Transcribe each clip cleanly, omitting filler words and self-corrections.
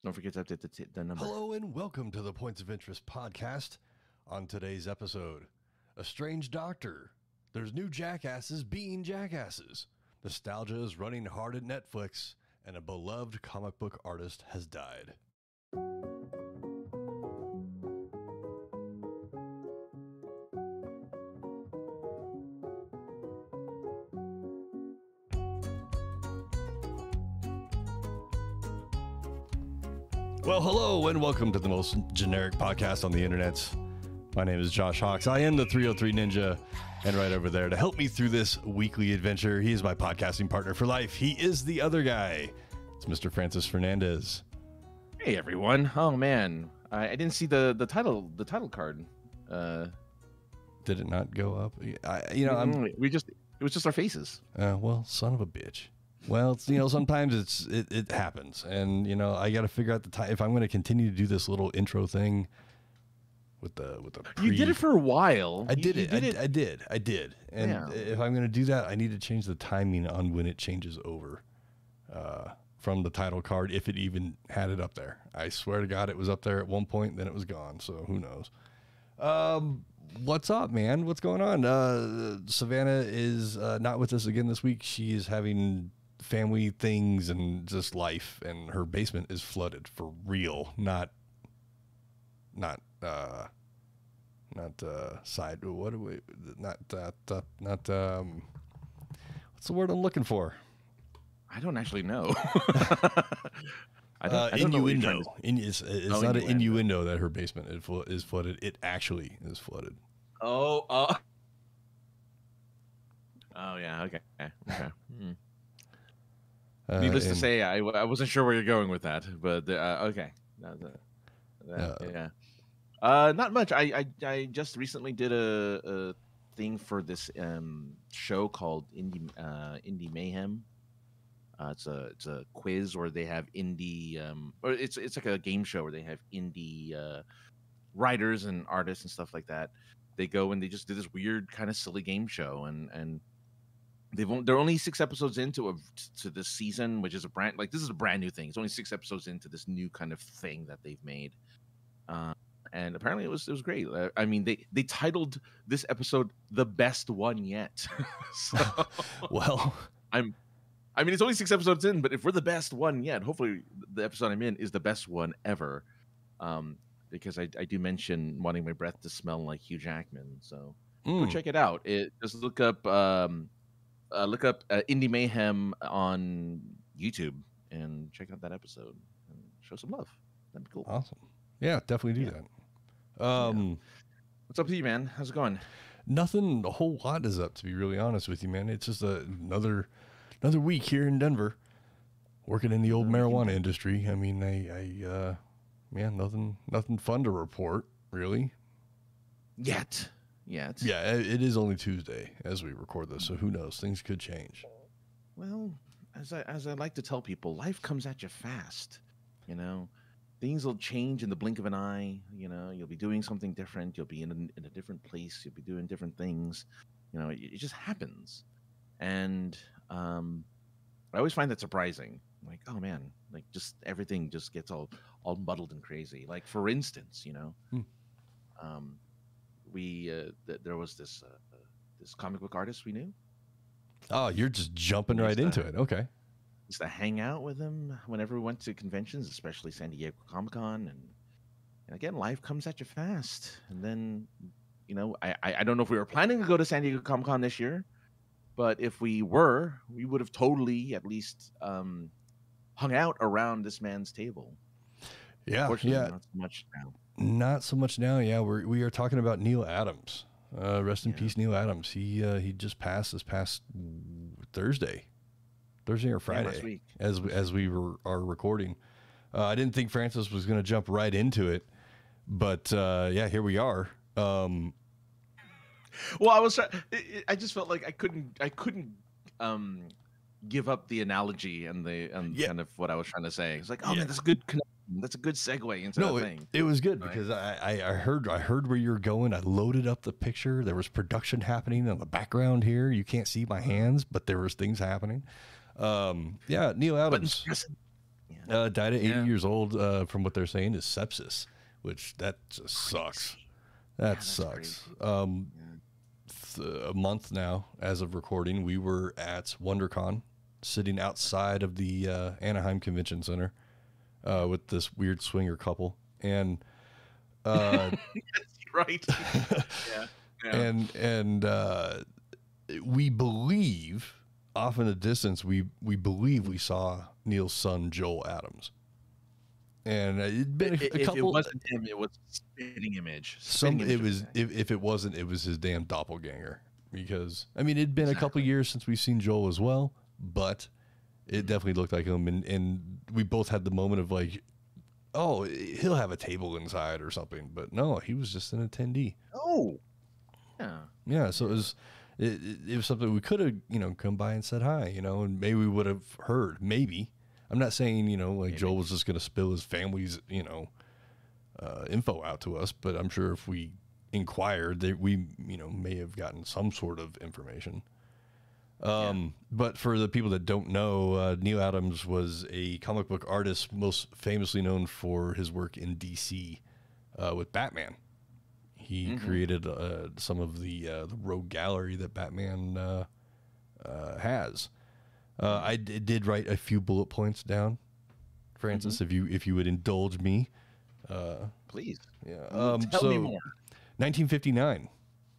Don't forget to update the number. Hello and welcome to the Points of Interest podcast. On today's episode, a strange doctor. There's new jackasses being jackasses. Nostalgia is running hard at Netflix, and a beloved comic book artist has died. Well, hello and welcome to the most generic podcast on the internet. My name is Josh Hawks. I am the 303 Ninja, and right over there to help me through this weekly adventure, he is my podcasting partner for life. He is the other guy. It's Mr. Francis Fernandez. Hey everyone! Oh man, I didn't see the title card. Did it not go up? It was just our faces. Well, son of a bitch. Well, it's, sometimes it happens, and I got to figure out the time if I'm going to continue to do this little intro thing with the. You did it for a while. I did. And if I'm going to do that, I need to change the timing on when it changes over from the title card, if it even had it up there. I swear to God, it was up there at one point, then it was gone. So who knows? What's up, man? What's going on? Savannah is not with us again this week. She is having family things and just life, and her basement is flooded for real, not side. What do we? Not what's the word I'm looking for? I don't actually know. I don't innuendo. Know it's not an innuendo that her basement is flooded. It actually is flooded. Oh yeah. Okay. Needless to say, I wasn't sure where you're going with that, but okay. Yeah. Not much. I just recently did a thing for this show called Indie Mayhem. It's a quiz where they have indie, or it's like a game show where they have indie writers and artists and stuff like that. They go and they just do this weird kind of silly game show, and they're only 6 episodes into this season, which is this is a brand new thing. It's only 6 episodes into this new kind of thing that they've made, and apparently it was great. I mean, they titled this episode "The Best One Yet." So, well, I mean, it's only 6 episodes in, but if we're the best one yet, hopefully the episode I'm in is the best one ever. Because I do mention wanting my breath to smell like Hugh Jackman, so go check it out. Just look up Indie Mayhem on YouTube and check out that episode and show some love. That'd be cool. Awesome. Yeah, definitely do that. What's up with you, man? How's it going? Nothing a whole lot is up, to be really honest with you, man. It's just another week here in Denver, working in the old marijuana industry. I mean, nothing fun to report, really. Yet. Yeah, it is only Tuesday as we record this, so who knows? Things could change. Well, as I like to tell people, life comes at you fast. Things will change in the blink of an eye. You'll be doing something different. You'll be in a different place. You'll be doing different things. It just happens. And I always find that surprising. Like, oh man, like just everything just gets all muddled and crazy. Like, for instance, there was this comic book artist we knew. Oh, you're just jumping right into it. Okay. Used to hang out with him whenever we went to conventions, especially San Diego Comic-Con, and again, life comes at you fast. And then, I don't know if we were planning to go to San Diego Comic-Con this year, but if we were, we would have totally at least hung out around this man's table. Yeah, not so much now. Not so much now. Yeah, we are talking about Neal Adams. Rest in peace, Neal Adams. He just passed this past Thursday or Friday, last week. as we are recording. I didn't think Francis was going to jump right into it, but here we are. Well, I just felt like I couldn't give up the analogy and kind of what I was trying to say. It's like, man, that's a good connection. That's a good segue into the thing. It was good because I heard where you're going. I loaded up the picture. There was production happening in the background here. You can't see my hands, but there was things happening. Neal Adams. Died at 80 years old, from what they're saying, is sepsis, which that just sucks. That sucks. A month now, as of recording, we were at WonderCon, sitting outside of the Anaheim Convention Center with this weird swinger couple. And that's right. And we believe, off in the distance, we believe we saw Neal's son, Joel Adams. And it'd been a couple. If it wasn't him, it was a spitting image. If it wasn't, it was his damn doppelganger. Because I mean, it'd been a couple years since we've seen Joel as well, but it definitely looked like him. And we both had the moment of like, oh, he'll have a table inside or something. But no, he was just an attendee. Oh, yeah. So it was something we could have, come by and said hi, and maybe we would have heard. Maybe. I'm not saying, like Joel was just going to spill his family's, info out to us, but I'm sure if we inquired, that we, may have gotten some sort of information. But for the people that don't know, Neal Adams was a comic book artist, most famously known for his work in DC with Batman. He created some of the rogue gallery that Batman has. I did write a few bullet points down, Francis, if you would indulge me. Please. Yeah. Tell me more. 1959,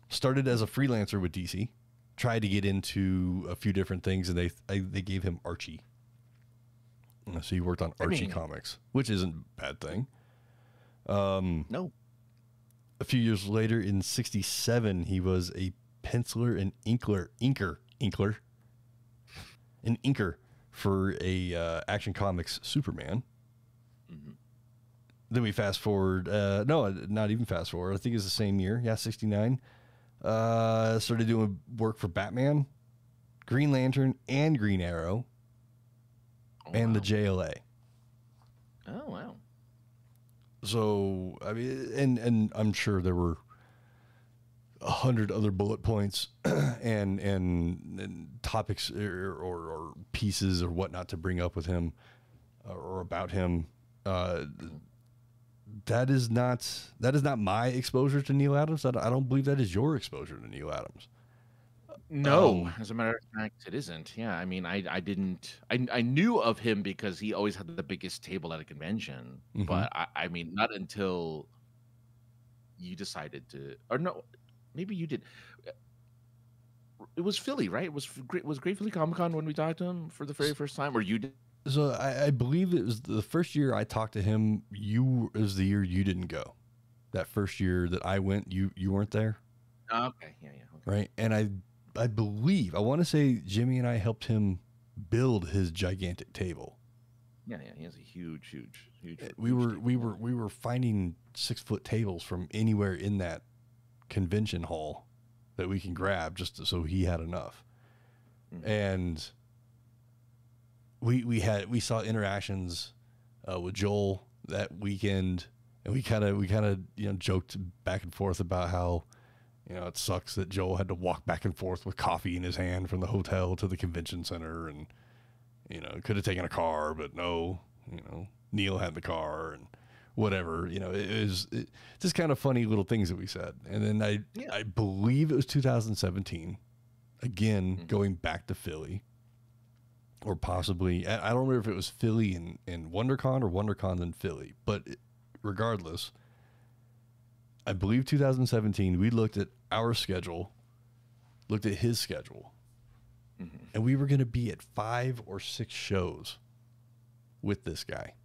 started as a freelancer with DC, tried to get into a few different things, and they gave him Archie. So he worked on Archie comics, which isn't a bad thing. No. A few years later, in 1967, he was a penciler and inker for a Action Comics Superman. Then we fast forward. No, not even fast forward. I think it's the same year. Yeah, 1969. Started doing work for Batman, Green Lantern, and Green Arrow, and the JLA. Oh, wow. So, I mean, and I'm sure there were 100 other bullet points and topics or pieces or whatnot to bring up with him or about him. That is not my exposure to Neal Adams. I don't believe that is your exposure to Neal Adams. No, as a matter of fact, it isn't. Yeah, I mean, I knew of him because he always had the biggest table at a convention, but I mean, not until you decided to, or no, maybe you did. It was Philly, right? It was Great Philly Comic Con when we talked to him for the very first time, or you did? So I believe it was the first year I talked to him. It was the year you didn't go. That first year that I went, you weren't there. Oh, okay, yeah, okay. Right, and I believe, I want to say Jimmy and I helped him build his gigantic table. Yeah, he has a huge. We were finding 6-foot tables from anywhere in that convention hall that we can grab just so he had enough. And we saw interactions with Joel that weekend, and we kind of joked back and forth about how it sucks that Joel had to walk back and forth with coffee in his hand from the hotel to the convention center, and could have taken a car, but no, Neal had the car and whatever. It was just kind of funny little things that we said. And then I believe it was 2017, again going back to Philly. Or possibly, I don't remember if it was Philly in WonderCon or WonderCon in Philly. But regardless, I believe 2017, we looked at our schedule, looked at his schedule, and we were going to be at 5 or 6 shows with this guy.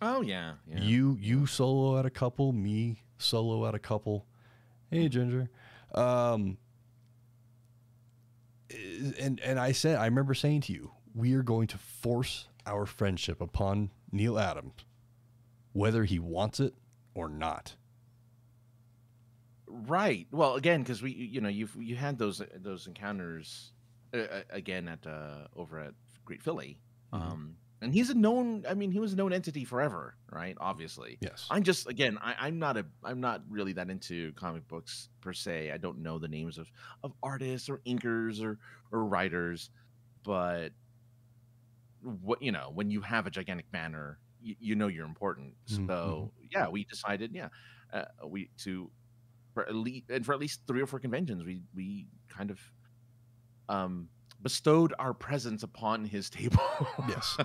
Oh, yeah. You solo at a couple, me solo at a couple. Hey, Ginger. And I remember saying to you, we are going to force our friendship upon Neal Adams, whether he wants it or not. Right. Well, again, because you had those encounters again at over at Great Philly, and he was a known entity forever, right? Obviously. Yes. I'm not really that into comic books per se. I don't know the names of artists or inkers or writers, but what, when you have a gigantic banner, you're important. So yeah, we decided, for at least 3 or 4 conventions, we kind of bestowed our presence upon his table. Yes.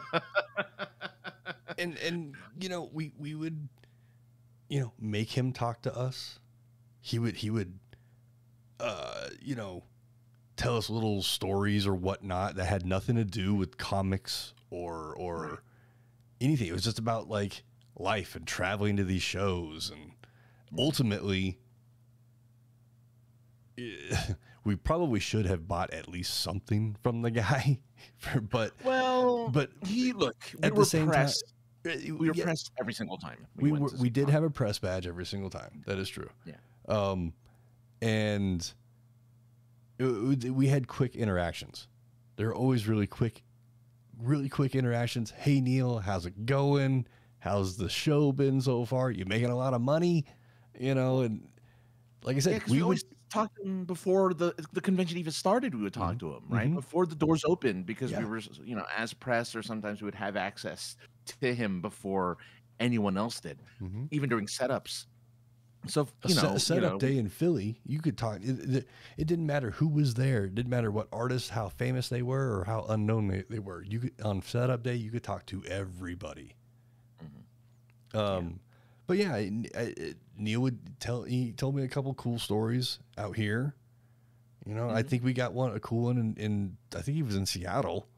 and we would make him talk to us. He would tell us little stories or whatnot that had nothing to do with comics or anything. It was just about like life and traveling to these shows. And ultimately, we probably should have bought at least something from the guy. But we were pressed. We were pressed every single time. We did have a press badge every single time. That is true. Yeah. And we had quick interactions. There were always really quick interactions. Hey, Neal, how's it going? How's the show been so far? You making a lot of money? And like I said, we would talk to him before the convention even started. We would talk to him, right? Before the doors opened, because we were, as press, or sometimes we would have access to him before anyone else did, even during setups. So a setup day in Philly, you could talk. It didn't matter who was there. It didn't matter what artists, how famous they were, or how unknown they were. You could, on setup day, you could talk to everybody. But yeah, Neal would he told me a couple cool stories out here. I think we got a cool one in I think he was in Seattle.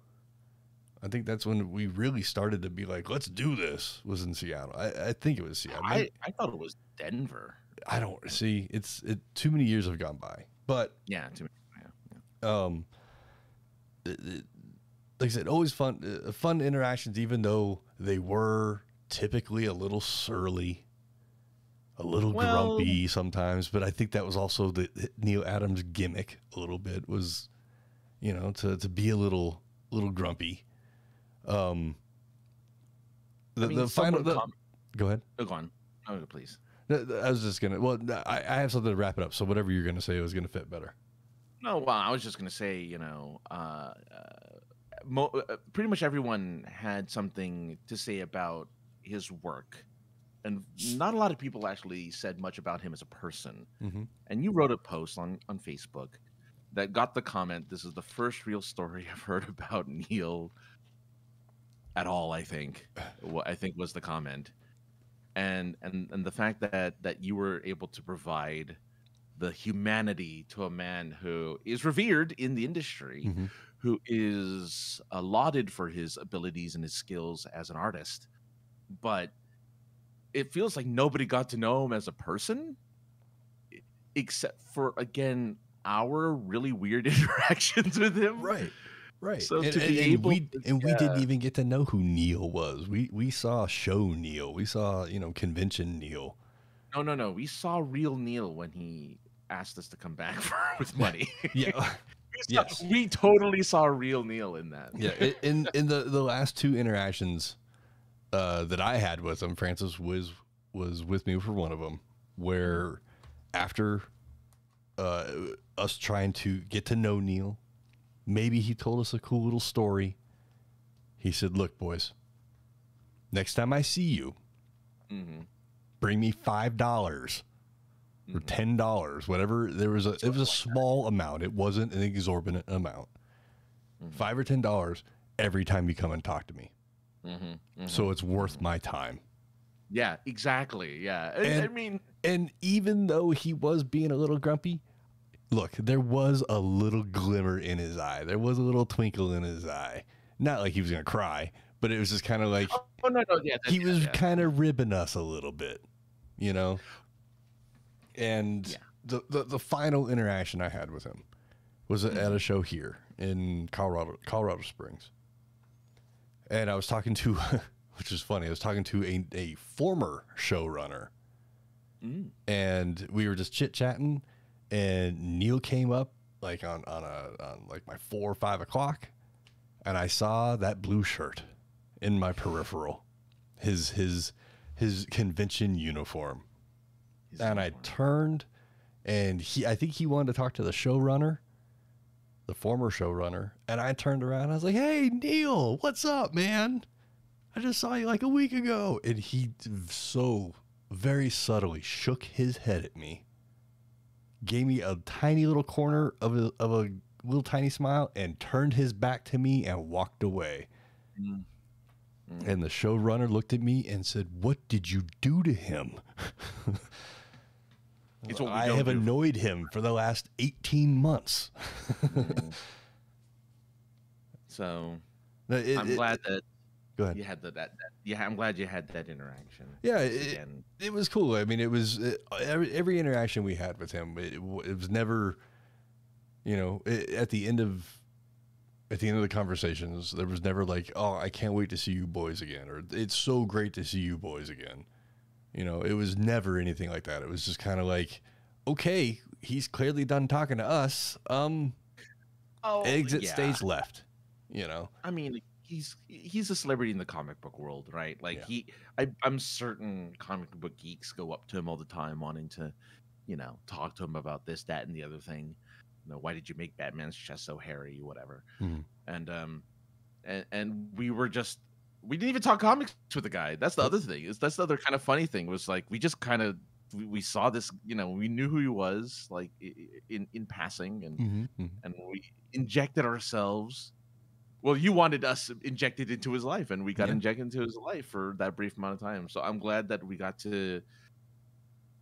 I think that's when we really started to be like, let's do this, was in Seattle. I think it was Seattle. I thought it was Denver. I don't see too many years have gone by, but yeah, too many. Like I said, always fun interactions, even though they were typically a little surly, a little grumpy sometimes. But I think that was also the Neal Adams gimmick a little bit, was, to be a little grumpy. The final. Go ahead. Go on. No, please. I was just gonna. Well, I have something to wrap it up. So whatever you're gonna say was gonna fit better. No, well, I was just gonna say, pretty much everyone had something to say about his work, and not a lot of people actually said much about him as a person. And you wrote a post on Facebook that got the comment, "This is the first real story I've heard about Neal at all." I think was the comment. And the fact that you were able to provide the humanity to a man who is revered in the industry, who is lauded for his abilities and his skills as an artist, but it feels like nobody got to know him as a person, except for, again, our really weird interactions with him. Right. So we didn't even get to know who Neal was. We saw show Neal. We saw, convention Neal. No. We saw real Neal when he asked us to come back with money. Yeah. We totally saw real Neal in that. Yeah. In the last 2 interactions that I had with him, Francis was with me for one of them, where after us trying to get to know Neal, maybe he told us a cool little story. He said, "Look, boys, next time I see you, bring me $5 or $10, whatever." It was a small amount. It wasn't an exorbitant amount. $5 or $10 every time you come and talk to me. So it's worth my time. Yeah, exactly. Yeah. And even though he was being a little grumpy, look, there was a little glimmer in his eye. There was a little twinkle in his eye. Not like he was going to cry, but it was just kind of like, he was kind of ribbing us a little bit, And the final interaction I had with him was at a show here in Colorado Springs. And I was talking to, which is funny, I was talking to a former showrunner. And we were just chit-chatting. And Neal came up like on like my 4 or 5 o'clock, and I saw that blue shirt in my peripheral, his convention uniform, and I turned, and I think he wanted to talk to the showrunner, the former showrunner, and I turned around and I was like, "Hey, Neal, what's up, man? I just saw you like a week ago." And he so very subtly shook his head at me, gave me a tiny little corner of a little tiny smile, and turned his back to me and walked away. And the showrunner looked at me and said, "What did you do to him?" I have annoyed him for the last 18 months. So I'm glad that go ahead. You had that. Yeah, I'm glad you had that interaction. Yeah, it was cool. I mean, it was every interaction we had with him. It was never, at the end of the conversations, there was never like, "Oh, I can't wait to see you boys again," or "It's so great to see you boys again." It was never anything like that. It was just kind of like, okay, he's clearly done talking to us. Exit stage left. I mean, he's a celebrity in the comic book world, right? Like I'm certain comic book geeks go up to him all the time, wanting to, talk to him about this, that, and the other thing. Why did you make Batman's chest so hairy? Whatever. And we didn't even talk comics with the guy. That's the other thing. That's the other kind of funny thing was like we just kind of we saw this. We knew who he was like in passing, and we injected ourselves. Well, you wanted us injected into his life, and we got injected into his life for that brief amount of time. So I'm glad that we got to.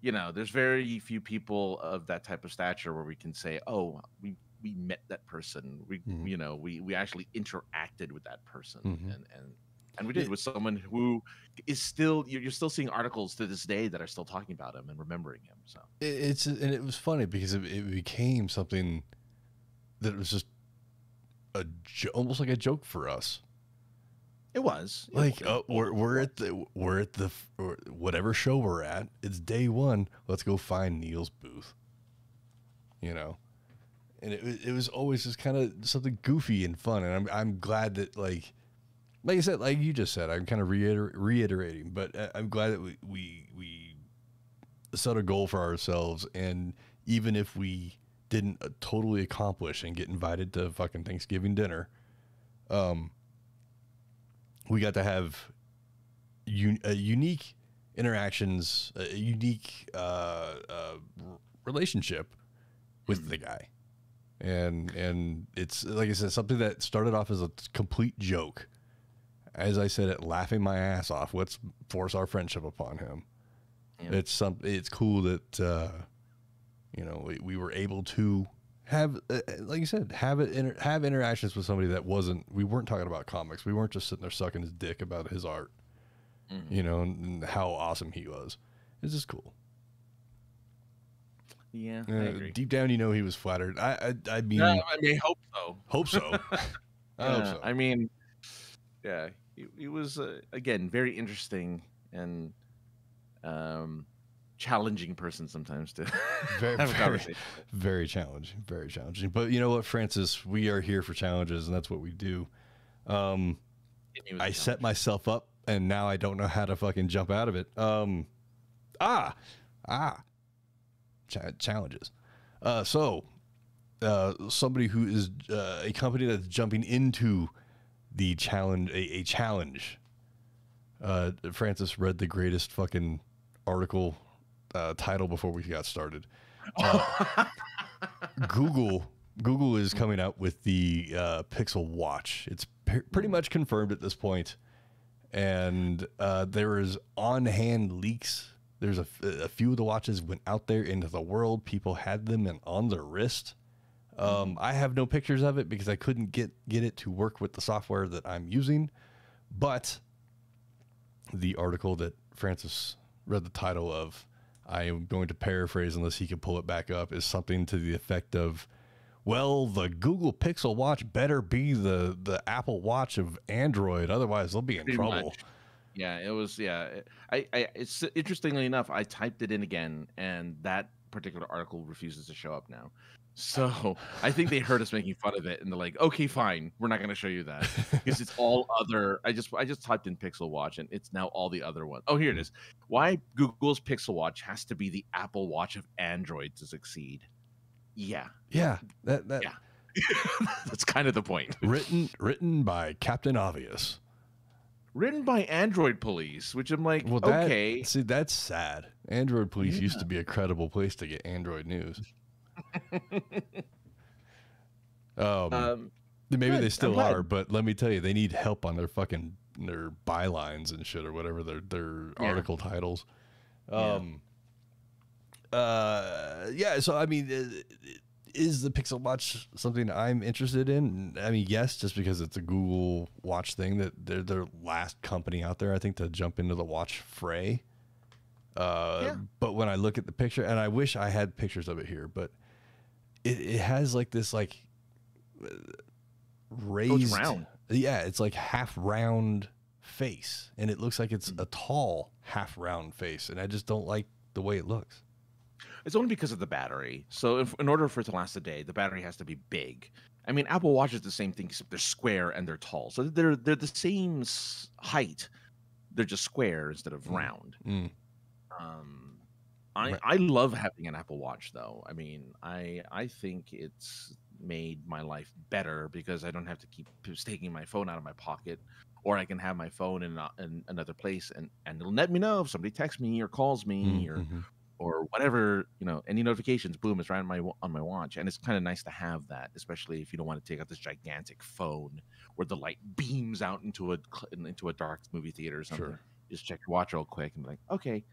There's very few people of that type of stature where we can say, "Oh, we met that person. We actually interacted with that person," and we did with someone who is still you're still seeing articles to this day that are still talking about him and remembering him. So it was funny because it became something that was just almost like a joke for us. It was like we're at the whatever show we're at. It's day one. Let's go find Neal's booth. And it was always just kind of something goofy and fun. And I'm glad that like I said, like you just said, I'm kind of reiterating, but I'm glad that we set a goal for ourselves, and even if we didn't totally accomplish and get invited to fucking Thanksgiving dinner, we got to have unique interactions, a unique relationship with the guy, and it's like I said, something that started off as a complete joke. As I said, laughing my ass off. Let's force our friendship upon him. Yeah. It's cool that we were able to have, like you said, have interactions with somebody that we weren't talking about comics. We weren't just sitting there sucking his dick about his art, and how awesome he was. It's just cool. Yeah, I agree. Deep down, he was flattered. I mean, hope so. Hope so. I hope so. I mean, yeah, he was again very interesting and challenging person sometimes to have a conversation. Very challenging, very challenging. But you know what, Francis, we are here for challenges, and that's what we do. I set myself up, and now I don't know how to fucking jump out of it. Challenges. So somebody who is a company that's jumping into the challenge, a challenge. Francis read the greatest fucking article title before we got started. Google is coming out with the Pixel Watch. It's pretty much confirmed at this point, and there is on-hand leaks. There's a few of the watches went out there into the world. People had them and on their wrist. I have no pictures of it because I couldn't get it to work with the software that I'm using. But the article that Francis read the title of, I am going to paraphrase unless he can pull it back up, is something to the effect of, well, the Google Pixel Watch better be the Apple Watch of Android, otherwise they'll be in trouble. Much. Yeah, it was. Yeah, it's interestingly enough, I typed it in again, and that particular article refuses to show up now. So I think they heard us making fun of it, and they're like, "Okay, fine, we're not going to show you that because it's all other." I just typed in Pixel Watch, and it's now all the other ones. Oh, here it is. Why Google's Pixel Watch has to be the Apple Watch of Android to succeed? Yeah. Yeah. Yeah. That's kind of the point. Written by Captain Obvious. Written by Android Police, which I'm like, well, okay. See, that's sad. Android Police used to be a credible place to get Android news. Maybe good. They still are, but let me tell you, they need help on their bylines and shit or whatever their article titles. So I mean, is the Pixel Watch something I'm interested in? I mean, yes, just because it's a Google Watch thing, that they're their last company out there, I think, to jump into the watch fray. But when I look at the picture, and I wish I had pictures of it here, but it has like this raised, it's round. Yeah, it's like half round face, and it looks like it's a tall half round face, and I just don't like the way it looks. It's only because of the battery. So in order for it to last a day, the battery has to be big. I mean, Apple Watch is the same thing, except they're square and they're tall. So they're the same height. They're just square instead of round. I love having an Apple Watch, though. I mean, I think it's made my life better because I don't have to keep taking my phone out of my pocket, or I can have my phone in another place and it'll let me know if somebody texts me or calls me or whatever, any notifications, boom, it's right on my watch. And it's kind of nice to have that, especially if you don't want to take out this gigantic phone where the light beams out into a dark movie theater or something. Sure. Just check your watch real quick and be like, okay,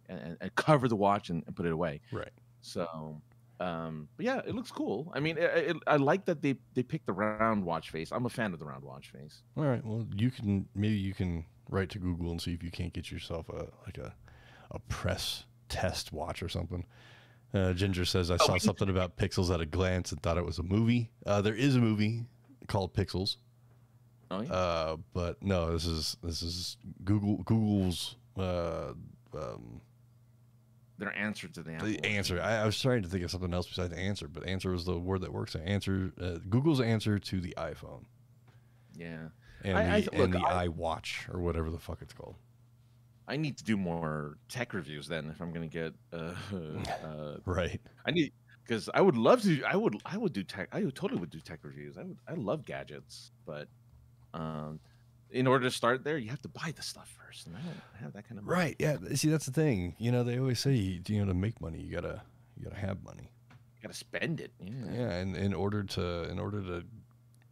and cover the watch and put it away. Right. So, but yeah, it looks cool. I mean, I like that they picked the round watch face. I'm a fan of the round watch face. All right. Well, maybe you can write to Google and see if you can't get yourself a press test watch or something. Ginger says, I saw something about Pixels at a glance and thought it was a movie. There is a movie called Pixels. Oh yeah. But no, this is Google's their answer to the answer. I was trying to think of something else besides answer, but answer was the word that works. Google's answer to the iPhone. Yeah. And the iWatch or whatever the fuck it's called. I need to do more tech reviews then if I'm going to get right. I need, because I would love to. I would do tech. I totally would do tech reviews. I love gadgets, but in order to start there, you have to buy the stuff first, and I don't have that kind of money. Right. Yeah. See, that's the thing. They always say, to make money, you gotta have money. You gotta spend it. Yeah. Yeah. And in order to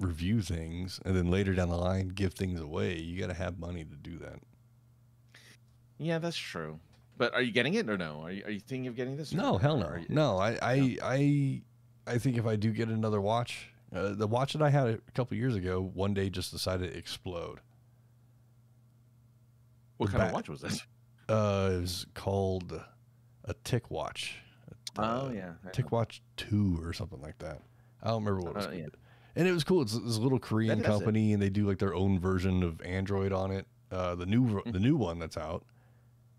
review things and then later down the line give things away, you gotta have money to do that. Yeah, that's true. But are you getting it or no? Are you thinking of getting this? No, hell no. No, I think if I do get another watch, the watch that I had a couple years ago, one day just decided to explode. What kind of watch was this? It was called a Tick Watch. Oh yeah, Tick Watch 2 or something like that. I don't remember what it was called. Yeah. And it was cool. It's this little Korean company, and they do like their own version of Android on it. The new one that's out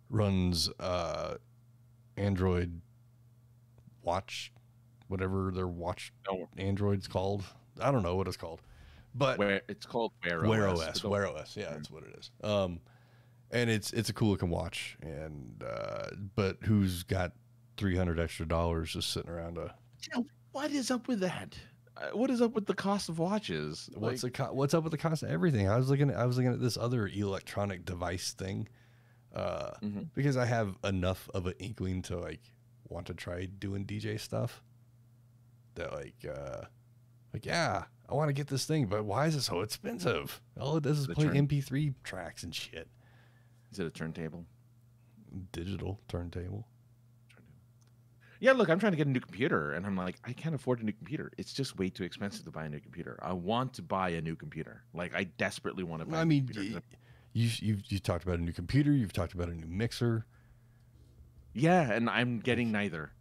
runs Android Watch, whatever their watch Android's called. I don't know what it's called, but it's called Wear OS. Wear OS, yeah, that's what it is. And it's a cool looking watch, and but who's got $300 extra just sitting around what is up with that? What is up with the cost of watches? What's up with the cost of everything? I was looking at this other electronic device thing, because I have enough of an inkling to want to try doing DJ stuff. That yeah, I want to get this thing, but why is it so expensive? All it does is play MP3 tracks and shit. Is it a turntable? Digital turntable. Yeah, look, I'm trying to get a new computer, and I'm like, I can't afford a new computer. It's just way too expensive to buy a new computer. I want to buy a new computer. I desperately want to buy a new computer. You talked about a new computer. You've talked about a new mixer. Yeah, and I'm getting neither.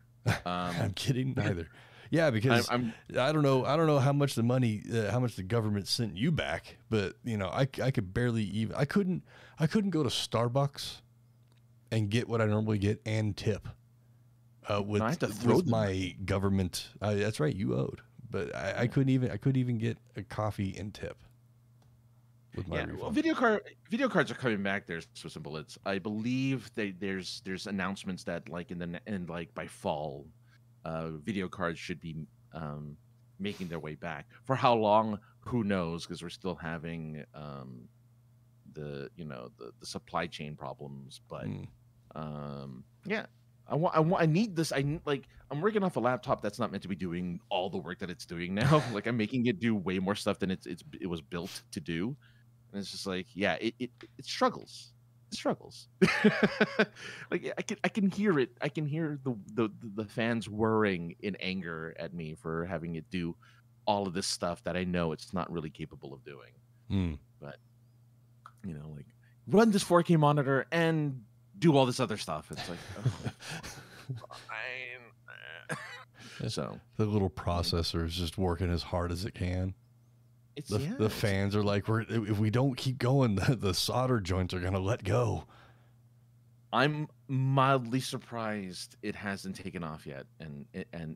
I'm getting neither. Yeah, because I don't know how much how much the government sent you back, but I could barely even. I couldn't go to Starbucks and get what I normally get and tip. With my government, that's right, you owed, but I couldn't even get a coffee and tip. With my refund. Well, video cards are coming back. There's some bullets. I believe there's announcements that by fall, video cards should be making their way back. For how long, who knows? Because we're still having the supply chain problems. But yeah, I need this. I'm working off a laptop that's not meant to be doing all the work that it's doing now. Like I'm making it do way more stuff than it was built to do. And it's just like, yeah, it struggles. It struggles. Like I can hear it. I can hear the fans whirring in anger at me for having it do all of this stuff that I know it's not really capable of doing. But like run this 4K monitor and do all this other stuff. It's like, fine. So the little processor is just working as hard as it can. The fans are like, if we don't keep going, the solder joints are going to let go. I'm mildly surprised it hasn't taken off yet and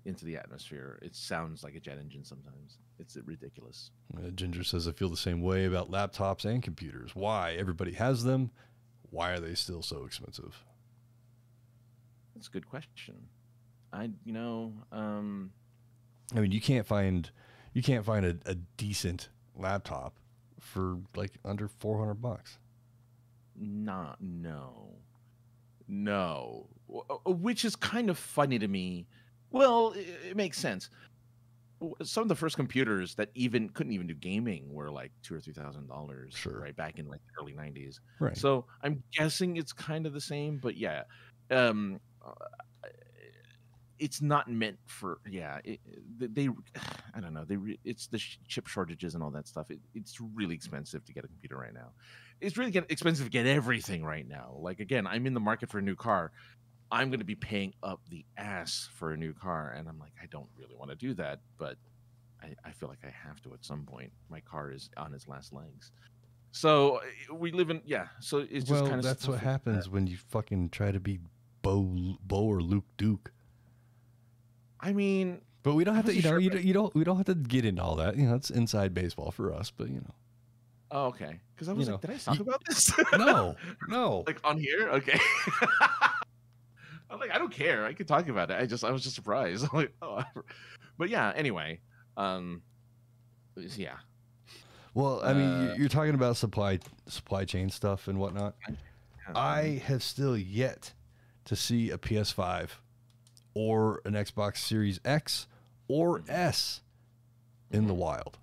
into the atmosphere. It sounds like a jet engine sometimes. It's ridiculous. Ginger says, I feel the same way about laptops and computers. Why? Everybody has them. Why are they still so expensive? That's a good question. I mean, you can't find a decent laptop for like under $400. No. Which is kind of funny to me. Well, it makes sense. Some of the first computers that couldn't even do gaming were like $2,000 or $3,000, sure, right back in like the early 90s. Right. So I'm guessing it's kind of the same, but yeah. It's not meant for I don't know, it's the chip shortages and all that stuff. It's really expensive to get a computer right now. It's really expensive to get everything right now. Like, again, I'm in the market for a new car. I'm going to be paying up the ass for a new car, and I'm like, I don't really want to do that, but I feel like I have to at some point. My car is on its last legs. So we live in so it's just kind of, that's what happens when you fucking try to be Bo or Luke Duke. I mean, but we don't have to. We don't have to get into all that. It's inside baseball for us. But Oh, okay. Because I was like, did I talk about this? No. Like on here, okay. I'm like, I don't care. I could talk about it. I was just surprised. I'm like, oh, but yeah. Anyway, yeah. Well, I mean, you're talking about supply chain stuff and whatnot. I have still yet to see a PS5 or an Xbox Series X or S in the wild.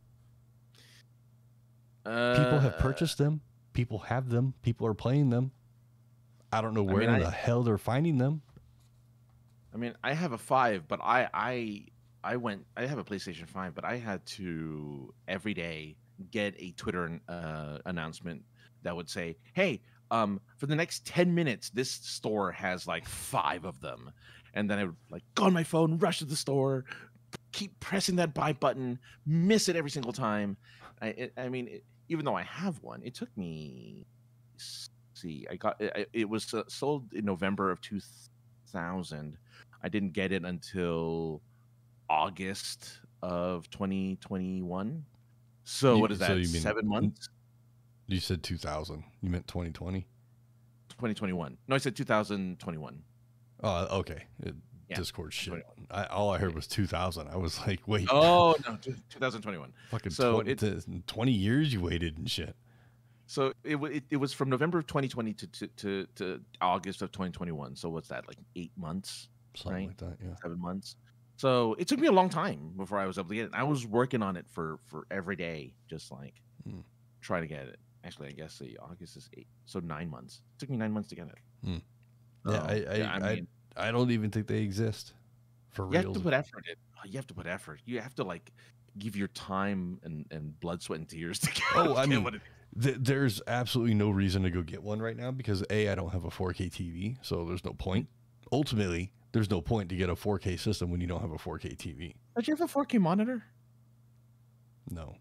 People have purchased them. People have them. People are playing them. I don't know where the hell they're finding them. I mean, I have a 5, but I have a PlayStation 5, but I had to every day get a Twitter announcement that would say, hey, for the next 10 minutes, this store has like 5 of them. And then I would like go on my phone, rush to the store, keep pressing that buy button, miss it every single time. I mean, even though I have one, it took me. It was sold in November of 2000. I didn't get it until August of 2021. So what is that? So you mean 7 months? You said 2000. You meant 2020? 2021. No, I said 2021. Oh, okay. Discord shit. All I heard was 2000. I was like, wait. Oh, no, 2021. Fucking 20 years you waited and shit. So it was from November of 2020 to August of 2021. So what's that, like 8 months? Something like that, yeah. 7 months. So it took me a long time before I was able to get it. I was working on it for every day, just like trying to get it. Actually, I guess August is 8. So 9 months. It took me 9 months to get it. Yeah, I don't even think they exist for real. You have to put effort in. You have to put effort. You have to like give your time and blood, sweat, and tears to get. I mean, there's absolutely no reason to go get one right now because I don't have a 4K TV, so there's no point. Ultimately, there's no point to get a 4K system when you don't have a 4K TV. Don't you have a 4K monitor? No.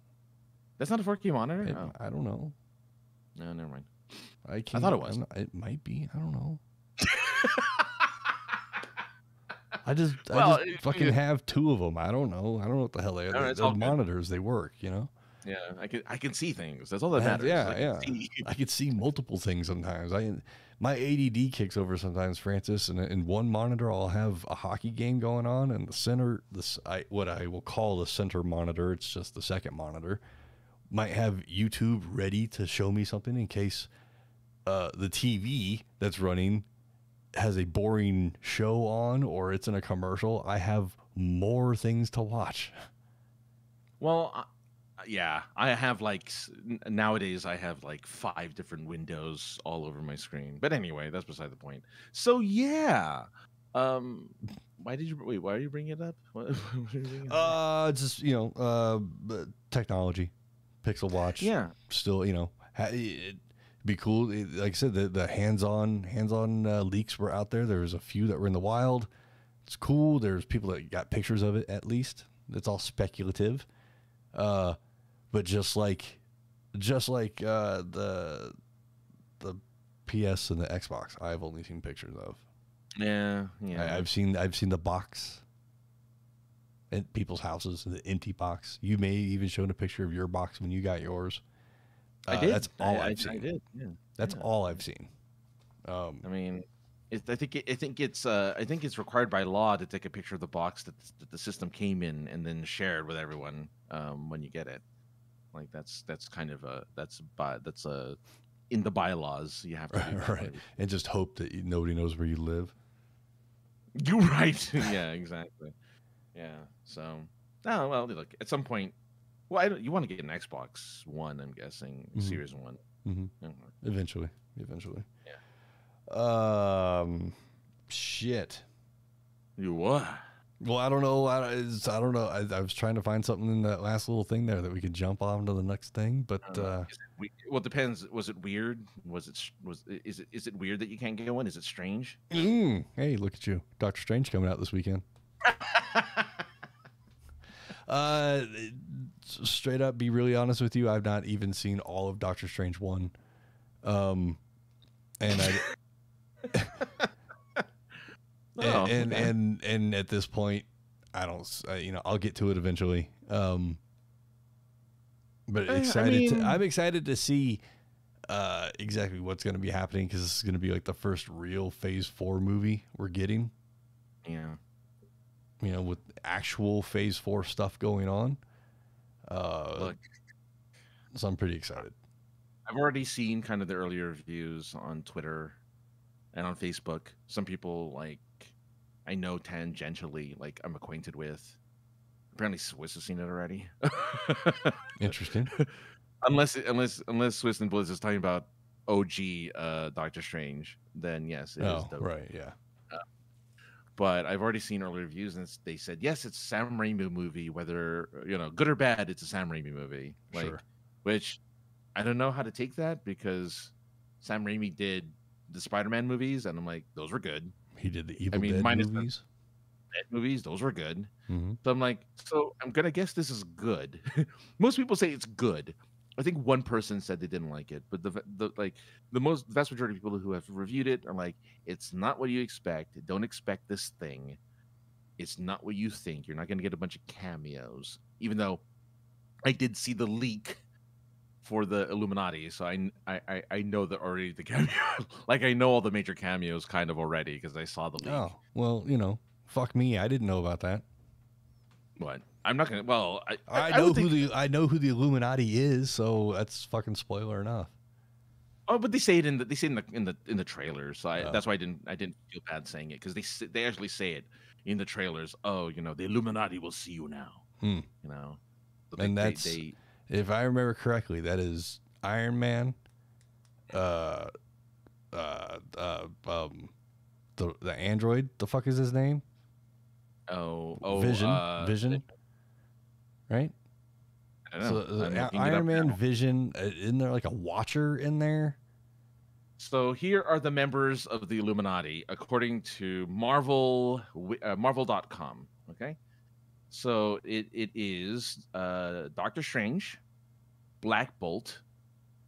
That's not a 4K monitor? I don't know. No, never mind. I thought it was. It might be. I don't know. I fucking have 2 of them. I don't know. I don't know what the hell they are. They're monitors. They work, Yeah, I can see things. That's all that matters. Yeah. I can see multiple things sometimes. My ADD kicks over sometimes, Francis, and in one monitor I'll have a hockey game going on, and the center, what I will call the center monitor, it's just the second monitor, might have YouTube ready to show me something in case the TV that's running has a boring show on or it's in a commercial. I have more things to watch. Well, yeah, I have nowadays I have 5 different windows all over my screen. But anyway, that's beside the point. So yeah, why are you bringing it up? What are you bringing it up? Just technology, Pixel Watch. Yeah, still it'd be cool. Like I said, the hands-on leaks were out there. There was a few that were in the wild. It's cool. There's people that got pictures of it. At least it's all speculative. But just like the PS and the Xbox, I've only seen pictures of. Yeah. I've seen the box at people's houses, the empty box. You may even shown a picture of your box when you got yours. I did. That's all I've seen. I did. Yeah. That's all I've seen. I mean, I think it's required by law to take a picture of the box that the system came in and then shared with everyone when you get it. Like that's kind of in the bylaws. You have to do that. Right, and just hope that nobody knows where you live. You're right. Yeah, exactly. Yeah. So, well, look, at some point, you want to get an Xbox One, I'm guessing, Series One. Mm-hmm. Eventually. Yeah. Shit. You what? Well, I don't know. I don't know. I was trying to find something in that last little thing there that we could jump on to the next thing, but well, it depends. Was it weird? Is it weird that you can't get one? Is it strange? Hey, look at you, Doctor Strange coming out this weekend. Straight up, be really honest with you, I've not even seen all of Doctor Strange 1. And and at this point, I don't, I'll get to it eventually. But I'm excited to see exactly what's going to be happening, because this is going to be like the first real Phase 4 movie we're getting. Yeah. With actual Phase 4 stuff going on. Look, so I'm pretty excited. I've already seen kind of the earlier reviews on Twitter and on Facebook. Some people I know tangentially, I'm acquainted with. Apparently Swiss has seen it already. Interesting. Unless Swiss and Blizz is talking about OG Doctor Strange, then yes, it is dope. Right, yeah. But I've already seen early reviews, and they said, yes, it's a Sam Raimi movie, whether, good or bad, it's a Sam Raimi movie. Sure. Which I don't know how to take that, because Sam Raimi did the Spider-Man movies, and I'm like, those were good. He did the Evil Dead movies. Dead movies, those were good. Mm-hmm. So I'm like, I'm going to guess this is good. Most people say it's good. I think one person said they didn't like it, but the vast majority of people who have reviewed it are like, it's not what you expect. Don't expect this thing. It's not what you think. You're not going to get a bunch of cameos, even though I did see the leak for the Illuminati, so I know that already the cameo. I know all the major cameos kind of already because I saw the leak. Oh well, fuck me. I didn't know about that. What? I'm not gonna. Well, I know who the Illuminati is, so that's fucking spoiler enough. Oh, but they say it in the trailers, so that's why I didn't feel bad saying it, because they actually say it in the trailers. Oh, the Illuminati will see you now. So and that's if I remember correctly, that is Iron Man, the android. The fuck is his name? Vision. Right? I don't know. So Iron Man, Vision, isn't there a Watcher in there? So here are the members of the Illuminati, according to Marvel.com. Okay? So it is Doctor Strange, Black Bolt,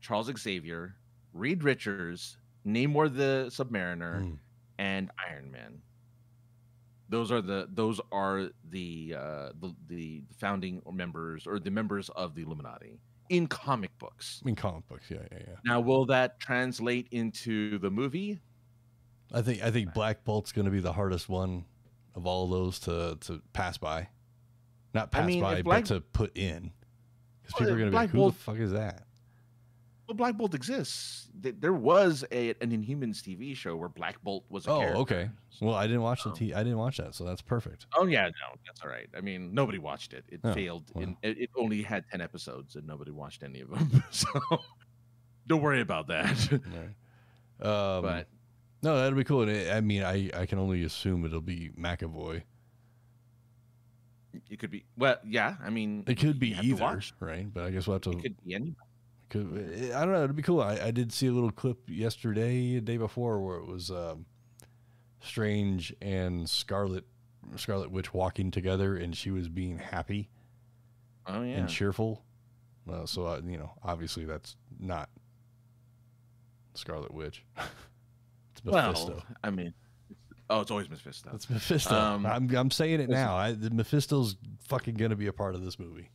Charles Xavier, Reed Richards, Namor the Submariner, and Iron Man. Those are the founding members, or the members of the Illuminati. in comic books. In comic books, yeah. Now, will that translate into the movie? I think Black Bolt's going to be the hardest one of all of those to pass by. Not pass by, but to put in. Because people are going to be like, who the fuck is that? Well, Black Bolt exists. There was an Inhumans TV show where Black Bolt was a character. Oh, okay. Well, I didn't watch I didn't watch that, so that's perfect. Oh yeah, no, that's all right. I mean, nobody watched it. It failed. Wow. It only had 10 episodes, and nobody watched any of them. So don't worry about that. Right. But no, that'll be cool. And I mean, I can only assume it'll be McAvoy. It could be. Well, yeah. I mean, it could be either, right? But I guess we'll have to. It could be anybody. I don't know. It'd be cool. I did see a little clip yesterday, the day before, where it was Strange and Scarlet Witch walking together, and she was being happy. Oh yeah, and cheerful. So obviously that's not Scarlet Witch. It's Mephisto. Well, I mean, it's always Mephisto. It's Mephisto. I'm saying it now. The Mephisto's fucking gonna be a part of this movie.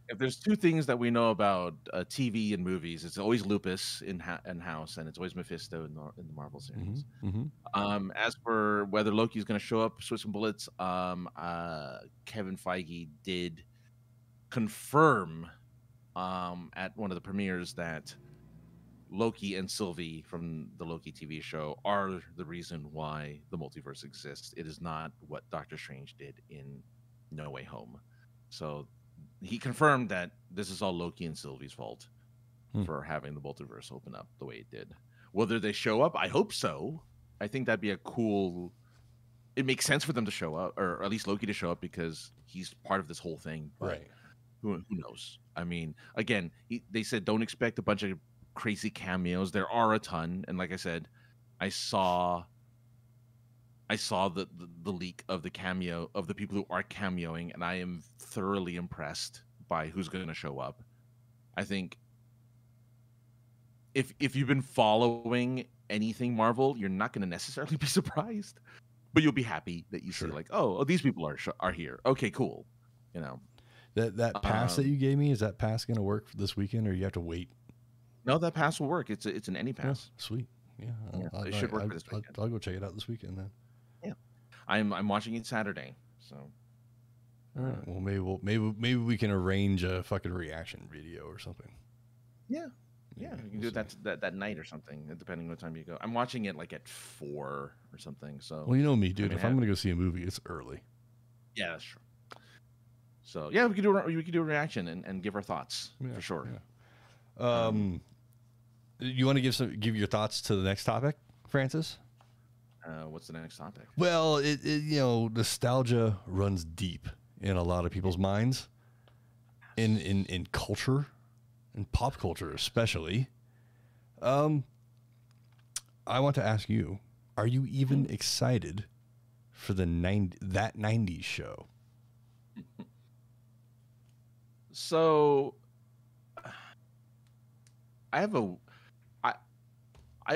If there's two things that we know about TV and movies, it's always Lupus in house, and it's always Mephisto in the Marvel series. Mm-hmm. As for whether Loki's going to show up, switch some bullets. Kevin Feige did confirm at one of the premieres that Loki and Sylvie from the Loki TV show are the reason why the multiverse exists. It is not what Doctor Strange did in No Way Home. So he confirmed that this is all Loki and Sylvie's fault for having the multiverse open up the way it did. Whether they show up, I hope so. I think that'd be a cool... It makes sense for them to show up, or at least Loki to show up, because he's part of this whole thing. But right. Who knows? I mean, again, they said don't expect a bunch of crazy cameos. There are a ton. And like I said, I saw the leak of the cameo of the people who are cameoing, and I am thoroughly impressed by who's going to show up. I think if you've been following anything Marvel, you're not going to necessarily be surprised, but you'll be happy that you see like, oh, these people are here. Okay, cool. That pass that you gave me, is that pass going to work for this weekend, or you have to wait? No, that pass will work. It's an any pass. Oh, sweet. Yeah, it should work for this weekend. I'll go check it out this weekend then. I'm watching it Saturday, so. All right. Well, maybe we can arrange a fucking reaction video or something. Yeah, you can do it that night or something, depending on what time you go. I'm watching it like at 4 or something. So. Well, you know me, dude. If I'm gonna go see a movie, it's early. Yeah, that's true. So yeah, we could do a reaction and give our thoughts for sure. Yeah. You want to give your thoughts to the next topic, Francis? What's the next topic? Well, nostalgia runs deep in a lot of people's minds, in culture, in pop culture especially. I want to ask you: are you even excited for that '90s show? So, I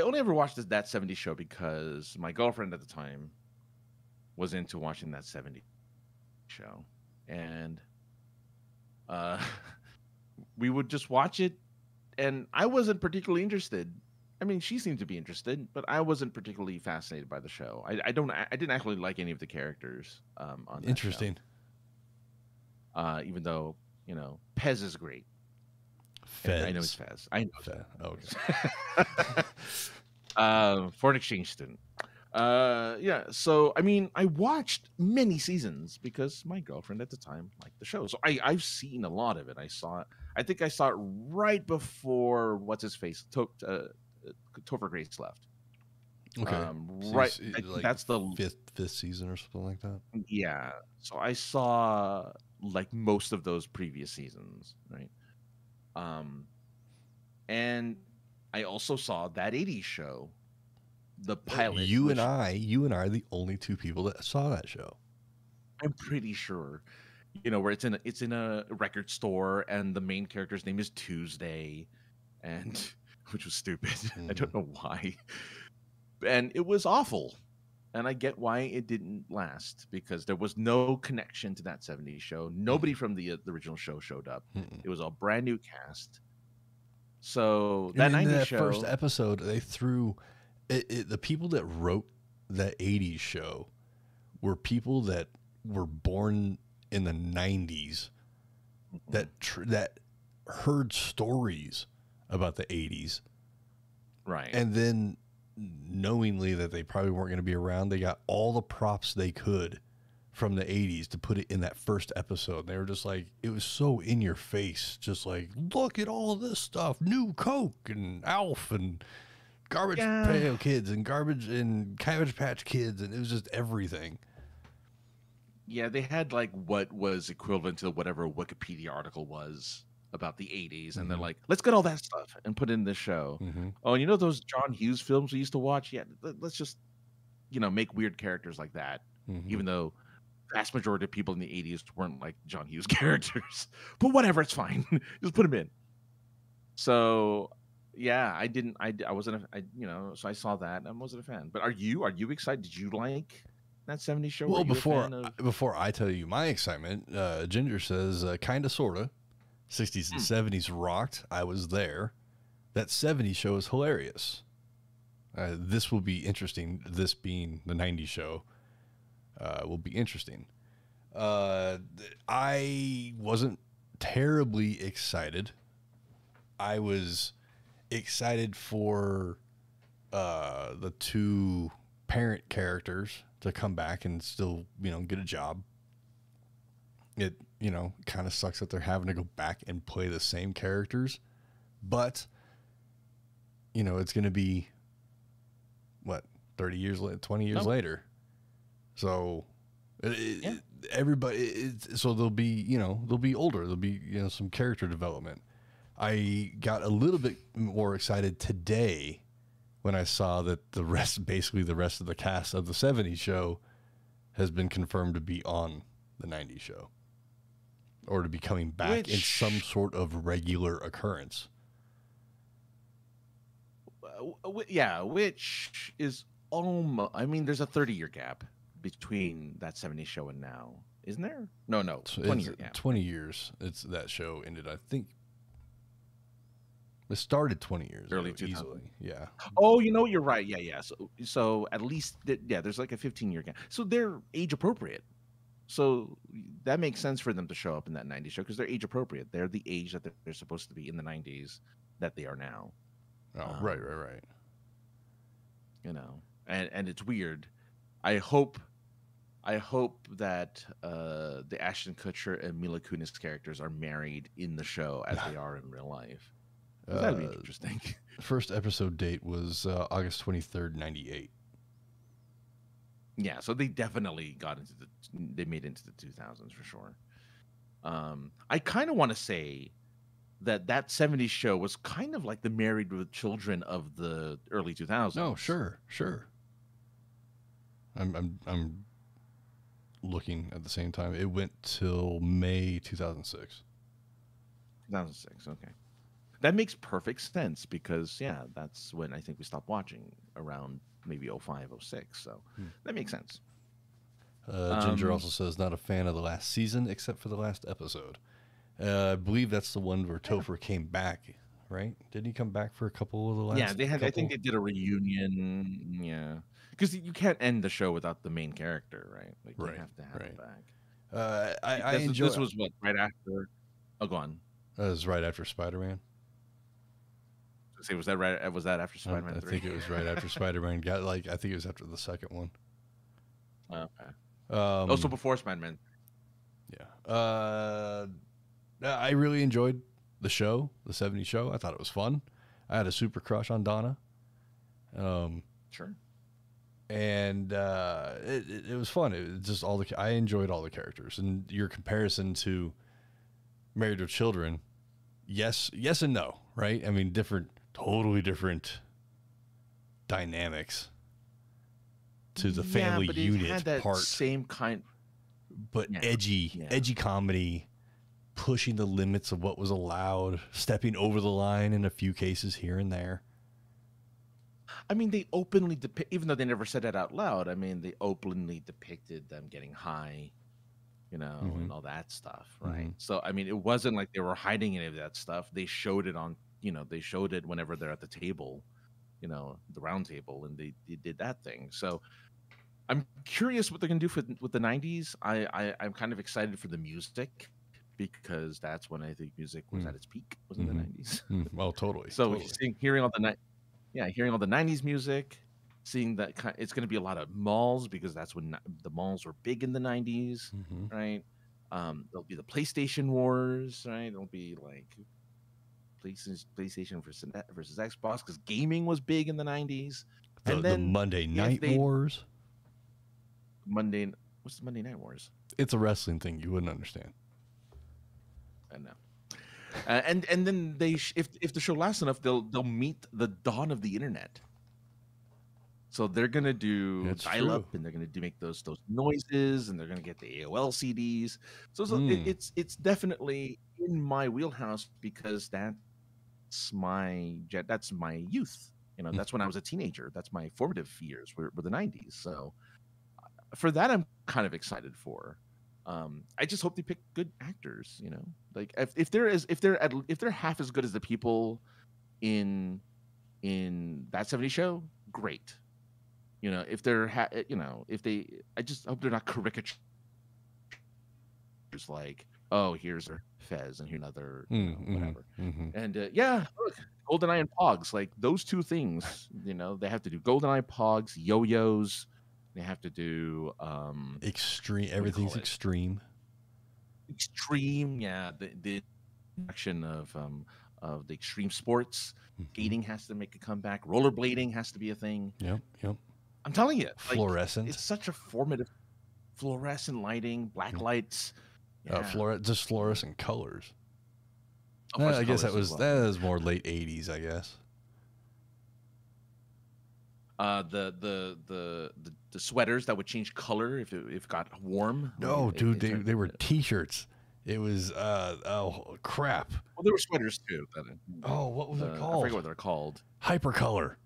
only ever watched that 70s show because my girlfriend at the time was into watching that 70s show. And we would just watch it, and I wasn't particularly interested. I mean, she seemed to be interested, but I wasn't particularly fascinated by the show. I didn't actually like any of the characters on that Interesting. show. Even though, Pez is great. Fez. I know it's Fez. I know. Fez. Okay. Foreign exchange student. Yeah. So I mean, I watched many seasons because my girlfriend at the time liked the show. So I've seen a lot of it. I think I saw it right before what's his face Topher Grace left. Okay. Right. Like that's the fifth season or something like that. Yeah. So I saw like most of those previous seasons, right? And I also saw that 80s show, the pilot. You and I are the only two people that saw that show. I'm pretty sure, where it's in a record store, and the main character's name is Tuesday, and which was stupid. I don't know why, and it was awful. And I get why it didn't last, because there was no connection to that 70s show. Nobody from the original show showed up. It was a brand new cast. So that that 90s that show, first episode, they threw the people that wrote that 80s show were people that were born in the 90s that heard stories about the 80s. right? And then knowingly that they probably weren't going to be around, they got all the props they could from the 80s to put it in that first episode. They were just like, it was so in your face, just like, look at all of this stuff, New Coke and Alf and Garbage Pail Kids and Garbage and Cabbage Patch Kids, and it was just everything. Yeah, they had like what was equivalent to whatever a Wikipedia article was about the 80s, and they're like, let's get all that stuff and put it in this show. Oh, and you know those John Hughes films we used to watch? Yeah, let's just, make weird characters like that, even though vast majority of people in the 80s weren't like John Hughes characters. But whatever, it's fine. Just put them in. So, yeah, I wasn't, so I saw that and I wasn't a fan. But are you excited? Did you like that 70s show? Well, before I tell you my excitement, Ginger says, kind of, sort of. 60s and 70s rocked. I was there. That 70s show is hilarious. This will be interesting. This being the 90s show will be interesting. I wasn't terribly excited. I was excited for the two parent characters to come back and still, get a job. It, kind of sucks that they're having to go back and play the same characters, but it's going to be what, 30 years later, 20 years later. So everybody, so they'll be, they'll be older. There'll be, some character development. I got a little bit more excited today when I saw that the rest of the cast of the 70s show has been confirmed to be on the 90s show, or to be coming back in some sort of regular occurrence. Yeah, which is almost, there's a 30-year gap between that 70s show and now, isn't there? No, 20-year gap. 20 years. It's that show ended, I think. It started 20 years early ago, easily. Yeah. Oh, you're right. Yeah. So at least, there's like a 15-year gap. So they're age appropriate. So that makes sense for them to show up in that 90s show because they're age appropriate. They're the age that they're supposed to be in the 90s that they are now. Oh, right. And it's weird. I hope that the Ashton Kutcher and Mila Kunis characters are married in the show as they are in real life. That'd be interesting. First episode date was August 23rd, 98. Yeah, so they definitely they made it into the 2000s for sure. I kind of want to say that 70s show was kind of like the Married with Children of the early 2000s. Oh, sure. I'm looking at the same time. It went till May 2006. 2006, okay. That makes perfect sense because, that's when I think we stopped watching, around maybe 05, 06. So that makes sense. Ginger also says, not a fan of the last season except for the last episode. I believe that's the one where Topher came back, right? Didn't he come back for a couple of the last? Yeah, they had. I think they did a reunion. Yeah, because you can't end the show without the main character, right? Like you have to have it back. I enjoy. This was what, right after. Oh, go on. That was right after Spider-Man. Say, was that right? Was that after Spider-Man 3? I think it was right after Spider-Man. I think it was after the second one. Okay. Also before Spider-Man. Yeah. I really enjoyed the show, the 70s show. I thought it was fun. I had a super crush on Donna. Sure. And it was fun. It was just I enjoyed all the characters. And your comparison to Married with Children, yes and no, right? Totally different dynamics to the family unit had that part. Same kind, but edgy comedy, pushing the limits of what was allowed, stepping over the line in a few cases here and there. They openly even though they never said it out loud. They openly depicted them getting high, and all that stuff, right? So it wasn't like they were hiding any of that stuff. They showed it on they showed it whenever they're at the table, the round table, and they did that thing. So I'm curious what they're gonna do with the '90s. I'm kind of excited for the music, because that's when I think music was at its peak, was in the '90s. Well, totally. So totally. hearing all the '90s music, seeing that it's going to be a lot of malls, because that's when the malls were big in the '90s, right? There'll be the PlayStation Wars, right? There'll be like PlayStation versus Xbox, because gaming was big in the '90s. And then the Monday Night Wars. What's the Monday Night Wars? It's a wrestling thing. You wouldn't understand. I know. And then if the show lasts enough, they'll meet the dawn of the internet. So they're gonna do dial up, and they're gonna make those noises, and they're gonna get the AOL CDs. So it's definitely in my wheelhouse, because that's my youth. That's when I was a teenager. That's my formative years were the '90s. So for that, I'm kind of excited for. I just hope they pick good actors. Like if they're half as good as the people in that '70s show, great. If they're I just hope they're not caricatures, like, oh, here's Fez and here's another whatever. And look, GoldenEye and Pogs, like those two things, they have to do GoldenEye, Pogs, yo-yos. They have to do extreme. Everything's extreme. Extreme, yeah. The action of the extreme sports. Skating has to make a comeback. Rollerblading has to be a thing. Yep. I'm telling you, fluorescent. It's such a formative. Fluorescent lighting, black lights. Yeah. Just fluorescent colors. I guess that was more late '80s. I guess. The sweaters that would change color if it got warm. No, dude, they were T-shirts. It was oh crap. Well, there were sweaters too. What was it called? I forget what they're called. Hypercolor.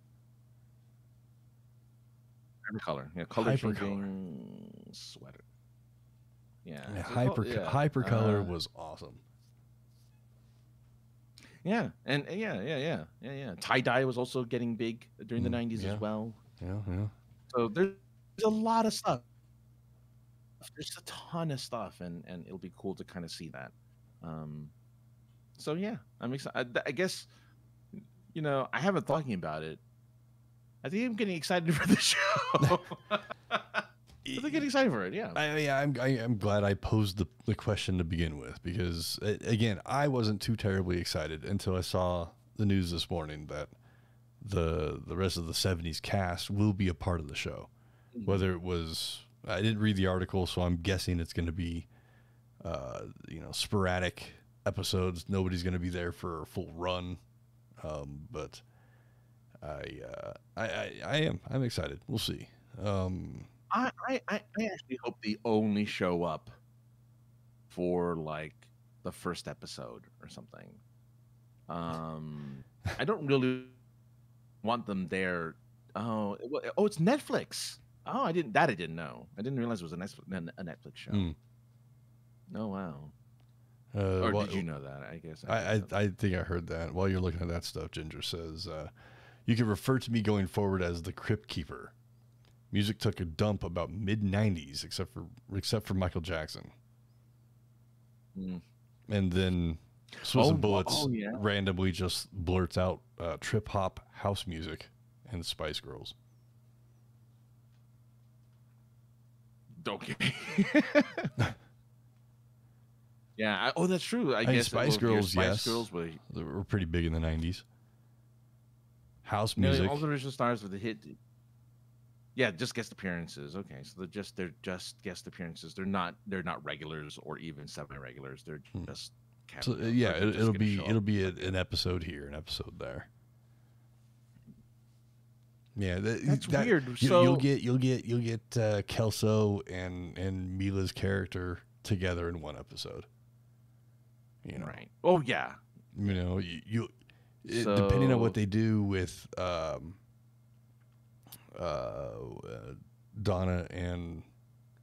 Hypercolor. Yeah, color changing sweater. Yeah. Hypercolor was awesome. Yeah, and yeah. Tie-dye was also getting big during the '90s as well. Yeah. So there's a lot of stuff. There's a ton of stuff, and it'll be cool to kind of see that. So yeah, I'm excited. I guess, I haven't talking about it. I think I'm getting excited for the show. I'm getting excited for it. Yeah. I'm glad I posed the question to begin with, because again, I wasn't too terribly excited until I saw the news this morning that the rest of the '70s cast will be a part of the show. Whether it was, I didn't read the article, so I'm guessing it's going to be, sporadic episodes. Nobody's going to be there for a full run, but I'm excited. We'll see. I actually hope they only show up for like the first episode or something. I don't really want them there. Oh, it's Netflix. Oh, I didn't know. I didn't realize it was a Netflix show. Oh wow. Did you know that? I guess I think I heard that. While you're looking at that stuff, Ginger says, you can refer to me going forward as the Crypt Keeper. Music took a dump about mid-'90s, except for Michael Jackson. And then Swiss and Bullets randomly just blurts out trip-hop house music and the Spice Girls. Okay. Yeah. That's true. I guess Spice Girls, yes. They were pretty big in the '90s. House music. All the original stars with the hit. Yeah, just guest appearances. Okay, so they're just guest appearances. They're not regulars or even semi-regulars. They're just. So it'll be an episode here, an episode there. Yeah, that's weird. You'll get Kelso and Mila's character together in one episode. Right. Oh yeah. Depending on what they do with Donna and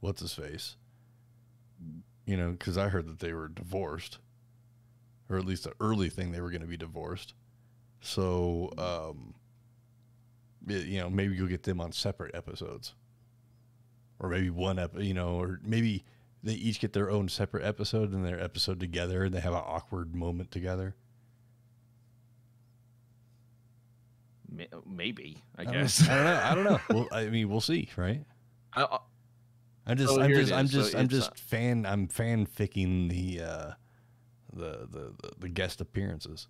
what's his face, because I heard that they were divorced, or at least the early thing they were going to be divorced. So, maybe you'll get them on separate episodes, or maybe or maybe they each get their own separate episode and their episode together, and they have an awkward moment together. Maybe, I guess. I don't know. Well, I mean, we'll see, right? I'm just fanficking the guest appearances.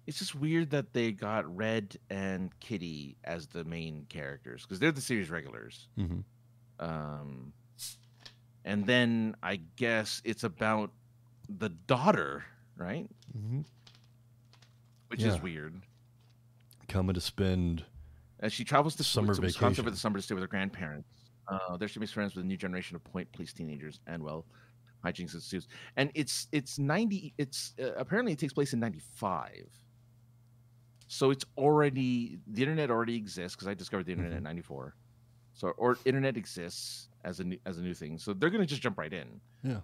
It's just weird that they got Red and Kitty as the main characters because they're the series regulars. Mm-hmm. And then I guess it's about the daughter, right? Mm-hmm. Which is weird. Coming to spend as she travels to Wisconsin over the summer to stay with her grandparents. There she makes friends with a new generation of Point Police teenagers, and hijinks ensues. And it's apparently it takes place in 95. So it's already the internet already exists because I discovered the internet in 94. So internet exists as a new thing. So they're gonna just jump right in. Yeah.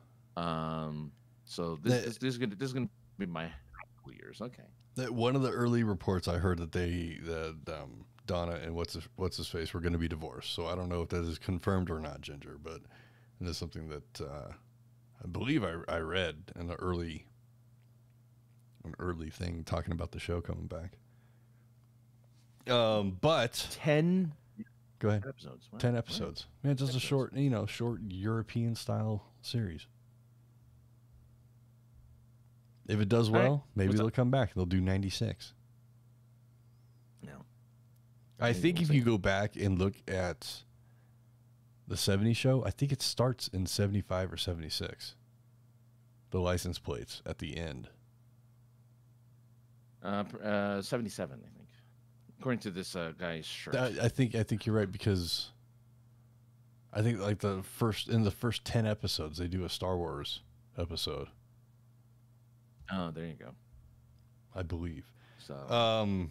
So this is gonna be my couple years. Okay. One of the early reports I heard that Donna and what's his face were going to be divorced. So I don't know if that is confirmed or not, Ginger, but that's something that I believe I read in an early thing talking about the show coming back. But 10. Go ahead. Episodes. Wow. 10 episodes. Man, just a short European style series. If it does well, maybe they'll come back. They'll do 96. No. I think if you go back and look at the 70s show, I think it starts in 75 or 76. The license plates at the end. 77, I think. According to this guy's shirt. I think you're right because I think like in the first 10 episodes they do a Star Wars episode. Oh, there you go. I believe. So,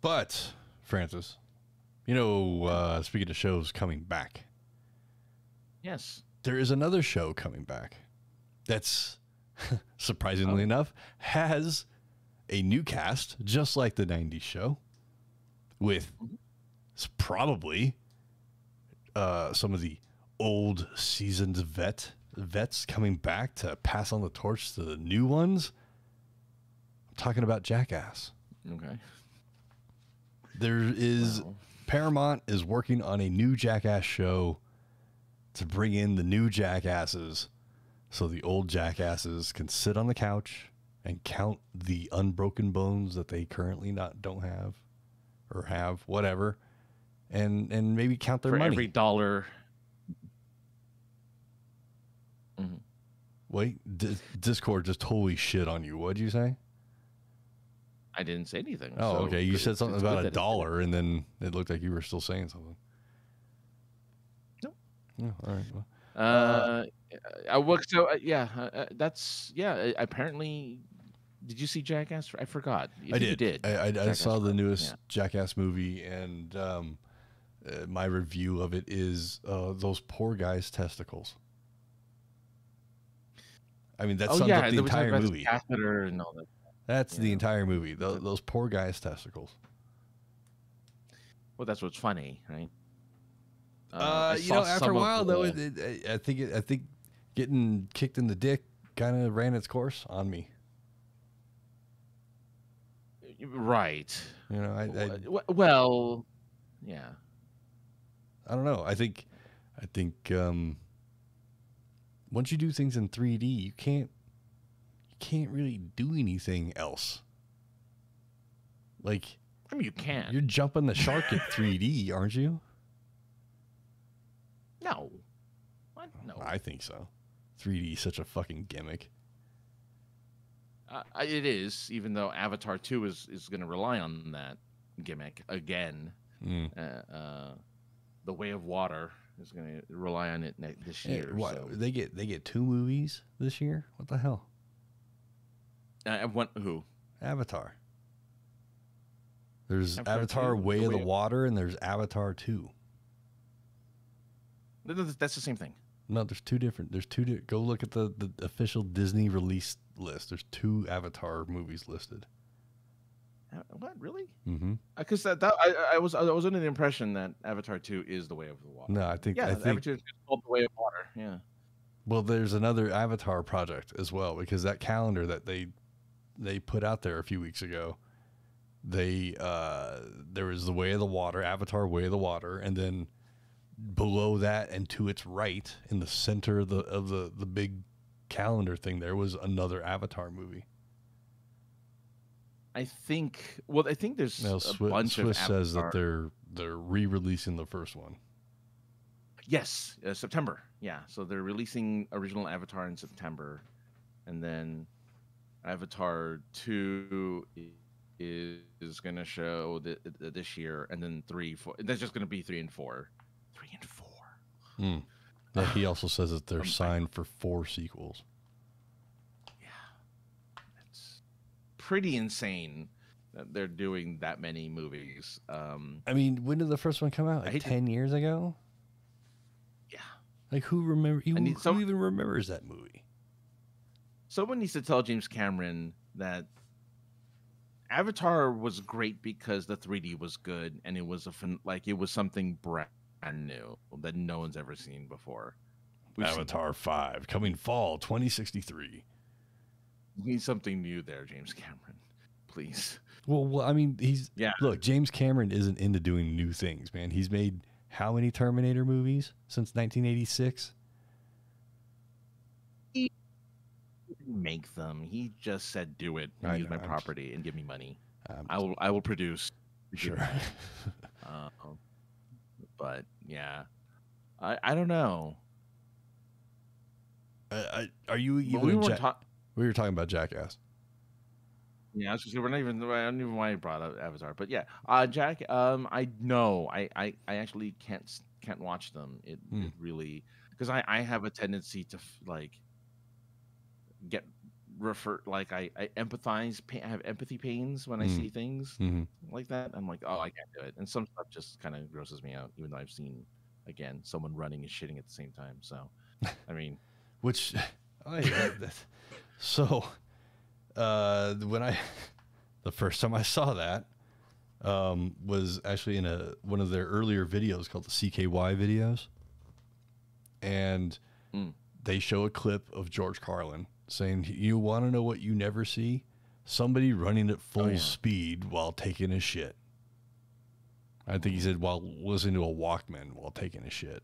but Francis, speaking of shows coming back. Yes. There is another show coming back that's surprisingly enough has a new cast just like the 90s show with probably some of the old seasoned vets coming back to pass on the torch to the new ones. I'm talking about Jackass. Okay. Paramount is working on a new Jackass show to bring in the new Jackasses so the old Jackasses can sit on the couch and count the unbroken bones that they currently don't have or have, whatever, and maybe count their money. For every dollar. Mm-hmm. Wait, Discord just totally shit on you. What'd you say? I didn't say anything. Oh, okay. You said something about $1, and then it looked like you were still saying something. Nope. Oh, all right. Well. Apparently, did you see Jackass? I forgot. I did. You did. I saw the newest Jackass movie, and my review of it is those poor guys' testicles. I mean, that sums up the entire movie. Catheter and all that. That's the entire movie. Those poor guys' testicles. Well, that's what's funny, right? After a while, though, I think getting kicked in the dick kind of ran its course on me. Right. Well, yeah. I don't know. I think once you do things in 3D, you can't really do anything else. Like, I mean, you can. You're jumping the shark at 3D, aren't you? No. What? No. I think so. 3D is such a fucking gimmick. It is, even though Avatar 2 is going to rely on that gimmick again. The Way of Water is going to rely on it this year. So. They get 2 movies this year? What the hell? Who? Avatar. There's Avatar Way of the Water, and there's Avatar 2. That's the same thing. No, there's two different. Go look at the official Disney release list. There's 2 Avatar movies listed. What, really? Mm-hmm. Because I was under the impression that Avatar 2 is the Way of the Water. No, I think Avatar 2 is called the Way of Water. Yeah. Well, there's another Avatar project as well, because that calendar that they put out there a few weeks ago, there was the Way of the Water, Avatar Way of the Water, and then below that and to its right in the center of the big calendar thing, there was another Avatar movie. I think there's a bunch of Avatar. Says that they're re-releasing the first one. Yes, September. Yeah, so they're releasing original Avatar in September, and then Avatar 2 is going to show this year, and then 3, 4. That's just going to be 3 and 4. 3 and 4. Yeah, he also says that they're signed for 4 sequels. Yeah, it's pretty insane that they're doing that many movies. I mean, when did the first one come out? Like 10 years ago? Yeah. Like, who even remembers that movie? Someone needs to tell James Cameron that Avatar was great because the 3D was good, and it was it was something brand new that no one's ever seen before. Avatar 5 coming fall 2063. We need something new there, James Cameron. Please. Well, I mean, look, James Cameron isn't into doing new things, man. He's made how many Terminator movies since 1986? He didn't make them. He just said, "Do it and use my property and give me money. I will produce." Sure. But yeah, I don't know. Are you even? We were talking about Jackass. Yeah, I was just, we're not even. I don't even know why I brought up Avatar, but yeah, I know. I actually can't watch them. It really, because I have a tendency to get I empathize. I have empathy pains when I see things like that. I'm like, oh, I can't do it. And some stuff just kind of grosses me out, even though I've seen someone running and shitting at the same time. So, I mean, so. The first time I saw that was actually in one of their earlier videos called the CKY videos, and they show a clip of George Carlin saying, "You want to know what you never see? Somebody running at full speed while taking a shit." I think he said while listening to a Walkman while taking a shit.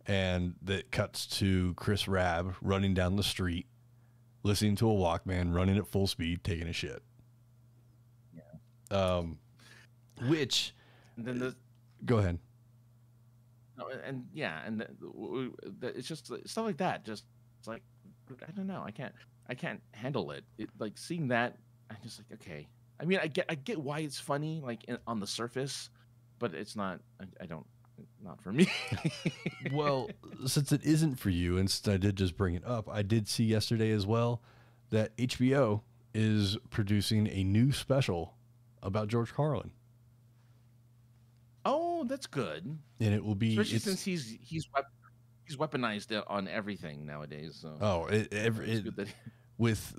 And that cuts to Chris Rabb running down the street, listening to a Walkman, running at full speed, taking a shit. Yeah. Which, and then go ahead. No, and it's just stuff like that. Just like, I don't know. I can't handle it. Like seeing that, I'm just like, okay. I mean, I get why it's funny, on the surface, but it's not. Not for me. Well, since it isn't for you, and since I did just bring it up, I did see yesterday as well that HBO is producing a new special about George Carlin. Oh, that's good. And it will be, especially since he's weaponized on everything nowadays. So. Oh, with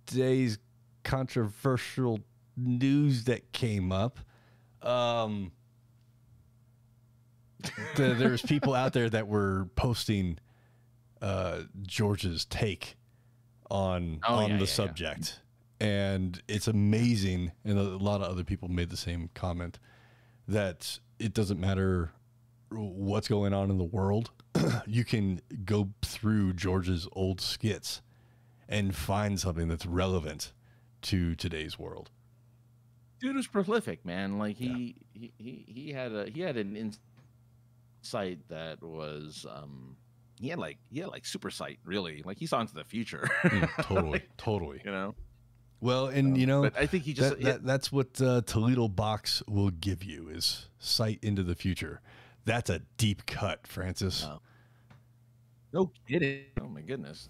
today's controversial news that came up. There's people out there that were posting George's take on the subject, and it's amazing. And a lot of other people made the same comment that it doesn't matter what's going on in the world. You can go through George's old skits and find something that's relevant to today's world. Dude was prolific, man. Like he had an insight that was he had super sight, really. Like he saw into the future. Totally. You know. Well, and but I think he just that's what Toledo Box will give you is sight into the future. That's a deep cut, Francis. No kidding. Oh my goodness.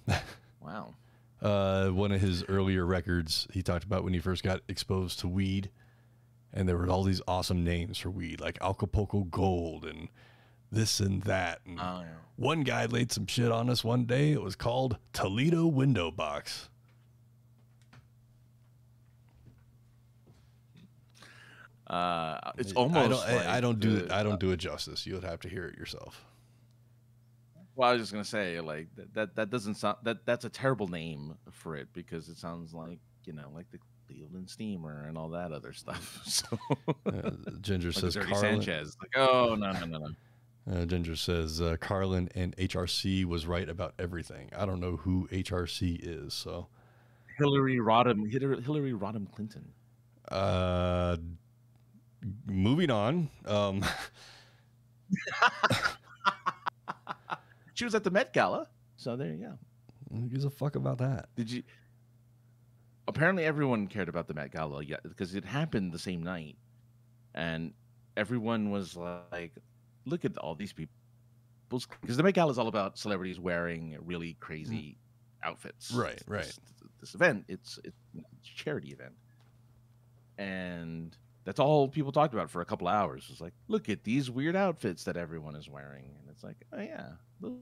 Wow. One of his earlier records, he talked about when he first got exposed to weed. And there were all these awesome names for weed, like Acapulco Gold and this and that. And one guy laid some shit on us one day. It was called Toledo Window Box. It's almost. I don't do it justice. You would have to hear it yourself. Well, I was just gonna say, like that doesn't sound that's a terrible name for it because it sounds like like the Cleveland Steamer and all that other stuff. So Ginger like says Dirty Carlin. Sanchez. Like, oh no. Ginger says Carlin and HRC was right about everything. I don't know who HRC is, so Hillary Rodham Clinton. Moving on. She was at the Met Gala, so there you go. Who gives a fuck about that? Did you? Apparently, everyone cared about the Met Gala, yeah, because it happened the same night, and everyone was like, "Look at all these people," because the Met Gala is all about celebrities wearing really crazy outfits. Right. This event, it's a charity event, and that's all people talked about for a couple hours. It's like, look at these weird outfits that everyone is wearing, and it's like, oh yeah, those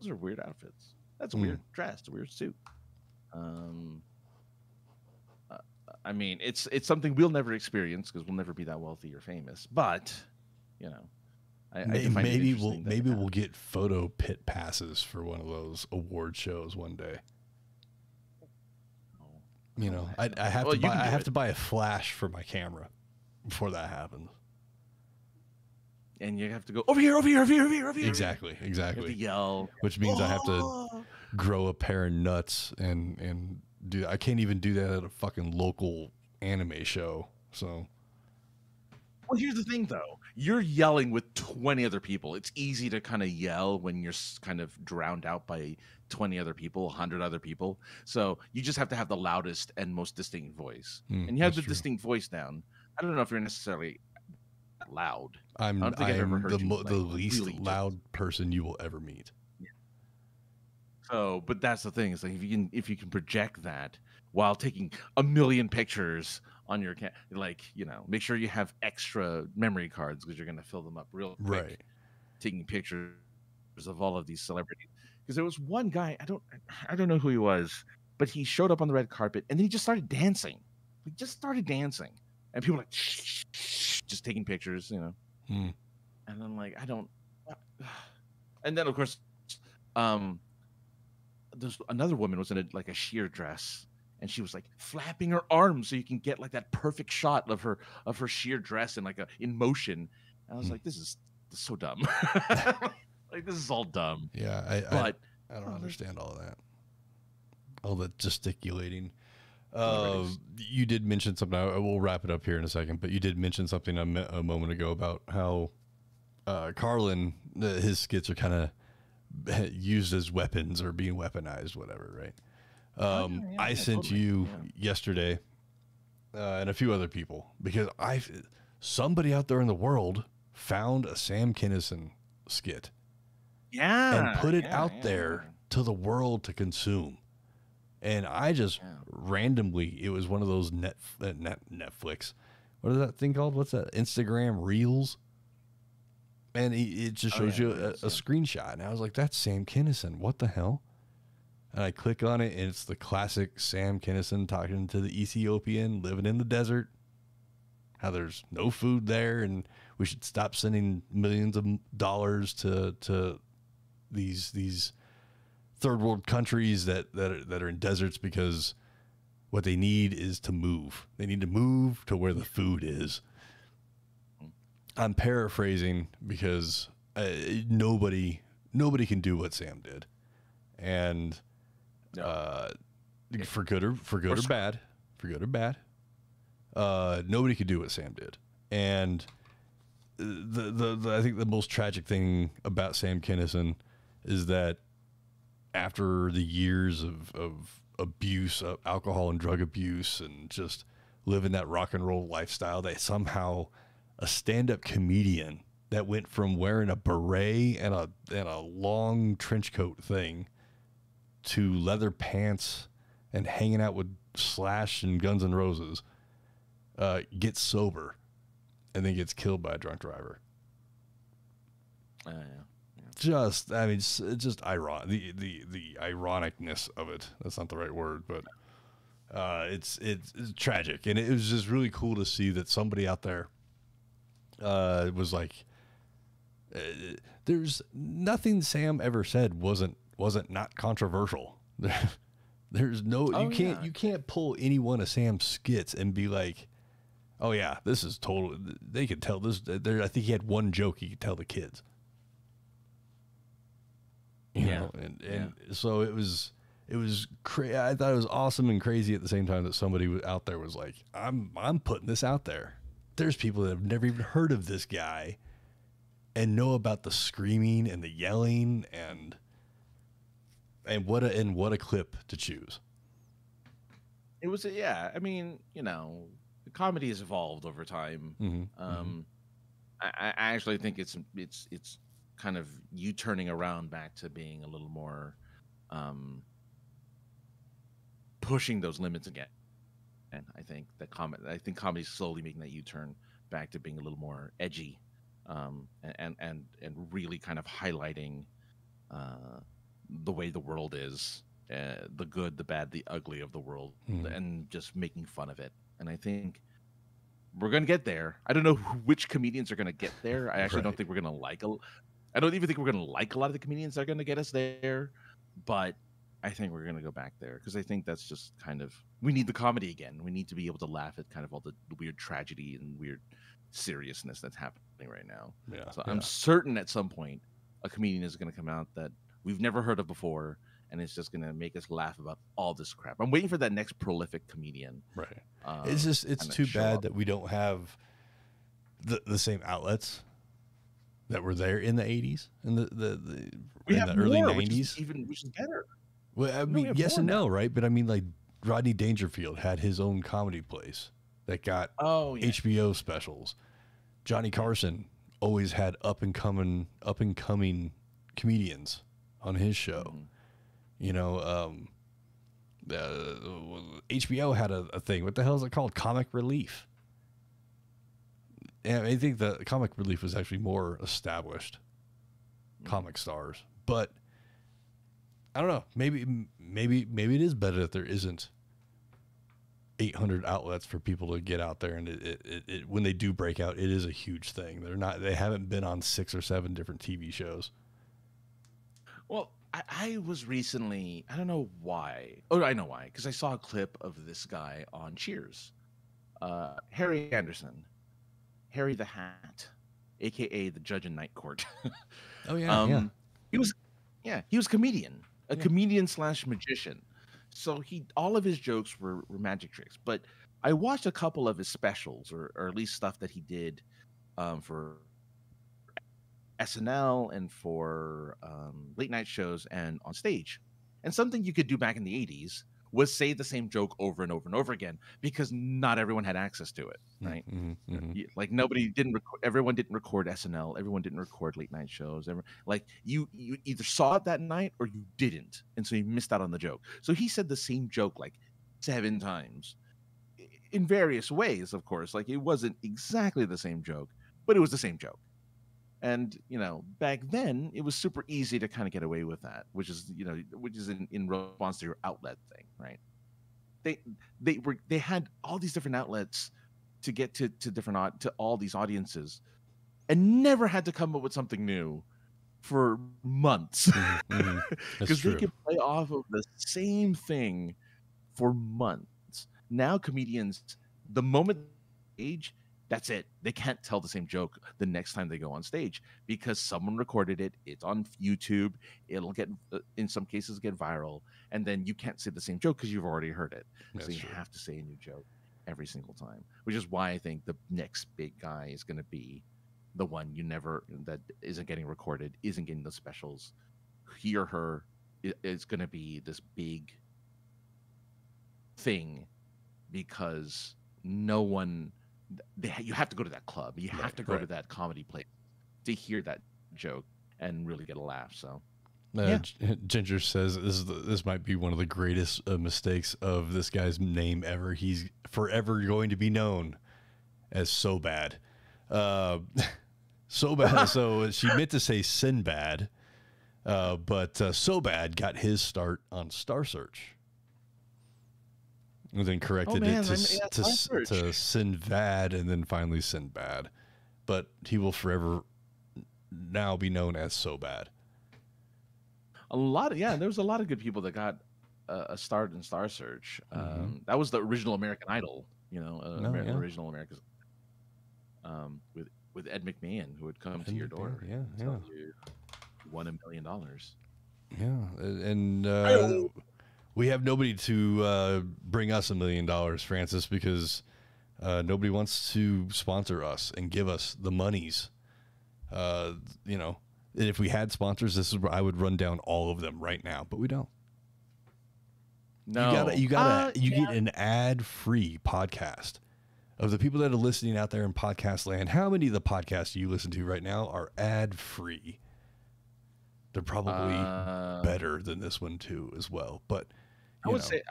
are weird outfits. That's a weird dress, a weird suit. I mean, it's something we'll never experience because we'll never be that wealthy or famous. But maybe we'll get photo pit passes for one of those award shows one day. I have to buy a flash for my camera before that happens. And you have to go over here. Exactly. You have to yell, which means I have to grow a pair of nuts and do. I can't even do that at a fucking local anime show. So. Well, here's the thing, though. You're yelling with 20 other people. It's easy to kind of yell when you're kind of drowned out by 20 other people, 100 other people. So you just have to have the loudest and most distinct voice. And you have the distinct voice down. I don't know if you're necessarily loud. I'm the least really loud person you will ever meet. Yeah. So, but that's the thing. It's like if you can project that while taking a million pictures on your make sure you have extra memory cards because you're going to fill them up real quick. Right. Taking pictures of all of these celebrities. Because there was one guy, I don't know who he was, but he showed up on the red carpet and then he just started dancing. And people were like, shh, just taking pictures, And then and then of course, there's another woman was in a sheer dress. And she was like flapping her arms so you can get like that perfect shot of her sheer dress and in motion. And I was like, this is so dumb. Like this is all dumb. Yeah, I don't understand all of that. All the gesticulating. You did mention something. We'll wrap it up here in a second, but you did mention something a moment ago about how Carlin, his skits are kind of used as weapons or being weaponized, whatever, right? I sent you yesterday and a few other people because somebody out there in the world found a Sam Kinison skit. Yeah. And put it out there to the world to consume. And I just randomly, it was one of those Netflix. What is that thing called? What's that? Instagram Reels. And it just shows you a screenshot. And I was like, that's Sam Kinison. What the hell? And I click on it, and it's the classic Sam Kinison talking to the Ethiopian living in the desert. How there's no food there, and we should stop sending millions of dollars to these third world countries that are in deserts because what they need is to move. They need to move to where the food is. I'm paraphrasing because nobody can do what Sam did, and for good or bad, nobody could do what Sam did. And I think the most tragic thing about Sam Kinison is that after the years of abuse, of alcohol and drug abuse, and just living that rock and roll lifestyle, that somehow a stand-up comedian that went from wearing a beret and a long trench coat thing to leather pants and hanging out with Slash and Guns N' Roses gets sober and then gets killed by a drunk driver. Just, I mean, it's just ironic. The ironicness of it. That's not the right word, but It's tragic, and it was just really cool to see that somebody out there was like, there's nothing Sam ever said wasn't not controversial. There's no you can't pull any one of Sam's skits and be like, oh yeah, this is total. They could tell this. I think he had one joke he could tell the kids. You know, and so it was I thought it was awesome and crazy at the same time that somebody out there was like, I'm putting this out there. There's people that have never even heard of this guy and know about the screaming and the yelling and what a clip to choose. It was I mean, you know, the comedy has evolved over time. I actually think it's kind of you turning around back to being a little more pushing those limits again. And I think comedy's slowly making that U-turn back to being a little more edgy, and really kind of highlighting the way the world is, the good, the bad, the ugly of the world, and just making fun of it. And I think we're gonna get there. I don't know which comedians are gonna get there. I actually don't think we're gonna I don't even think we're gonna like a lot of the comedians that are gonna get us there, but I think we're going to go back there because I think that's just kind of, we need the comedy again. We need to be able to laugh at kind of all the weird tragedy and weird seriousness that's happening right now. I'm certain at some point a comedian is going to come out that we've never heard of before, and it's just going to make us laugh about all this crap. I'm waiting for that next prolific comedian. Right. It's too bad that we don't have the same outlets that were there in the 80s and the early 90s. Which is better. Well, I mean, yes and no, right? But I mean, like Rodney Dangerfield had his own comedy place that got HBO specials. Johnny Carson always had up and coming comedians on his show. You know, HBO had a thing. What the hell is it called? Comic Relief. And I think the Comic Relief was actually more established comic stars, but I don't know. Maybe it is better that there isn't 800 outlets for people to get out there, and it when they do break out, it is a huge thing. They haven't been on 6 or 7 different TV shows. Well, I was recently, I don't know why. Oh, I know why, because I saw a clip of this guy on Cheers, Harry Anderson, Harry the Hat, aka the Judge in Night Court. Oh yeah, he was a comedian. A comedian / magician. So all of his jokes were magic tricks. But I watched a couple of his specials, or at least stuff that he did for SNL and for late night shows and on stage. And something you could do back in the 80s was say the same joke over and over and over again, because not everyone had access to it, right? Like everyone didn't record SNL, everyone didn't record late night shows. Like you either saw it that night or you didn't, and so you missed out on the joke. So he said the same joke like 7 times in various ways, of course. Like it wasn't exactly the same joke, but it was the same joke. And, you know, back then it was super easy to kind of get away with that, which is in response to your outlet thing, right? They had all these different outlets to get to all these audiences, and never had to come up with something new for months, because they could play off of the same thing for months. Now comedians, the moment they age, that's it. They can't tell the same joke the next time they go on stage because someone recorded it. It's on YouTube. It'll get, in some cases, get viral, and then you can't say the same joke because you've already heard it. So you have to say a new joke every single time, which is why I think the next big guy is going to be the one that isn't getting recorded, isn't getting the specials. He or her is going to be this big thing because no one. You have to go to that club. You have to go to that comedy place to hear that joke and really get a laugh. So, Ginger says this might be one of the greatest mistakes of this guy's name ever. He's forever going to be known as So Bad. So Bad. So she meant to say Sinbad, but So Bad got his start on Star Search. And then corrected it to Sinbad, and then finally Sinbad. But he will forever now be known as So Bad. There was a lot of good people that got a start in Star Search. That was the original American Idol, original America's with Ed McMahon, who would come to your door. You won $1 million. Yeah, and we have nobody to bring us $1 million, Francis, because nobody wants to sponsor us and give us the monies. And if we had sponsors, this is where I would run down all of them right now, but we don't. No, you get an ad-free podcast. Of the people that are listening out there in podcast land, how many of the podcasts you listen to right now are ad-free? They're probably better than this one too, as well. But I would say,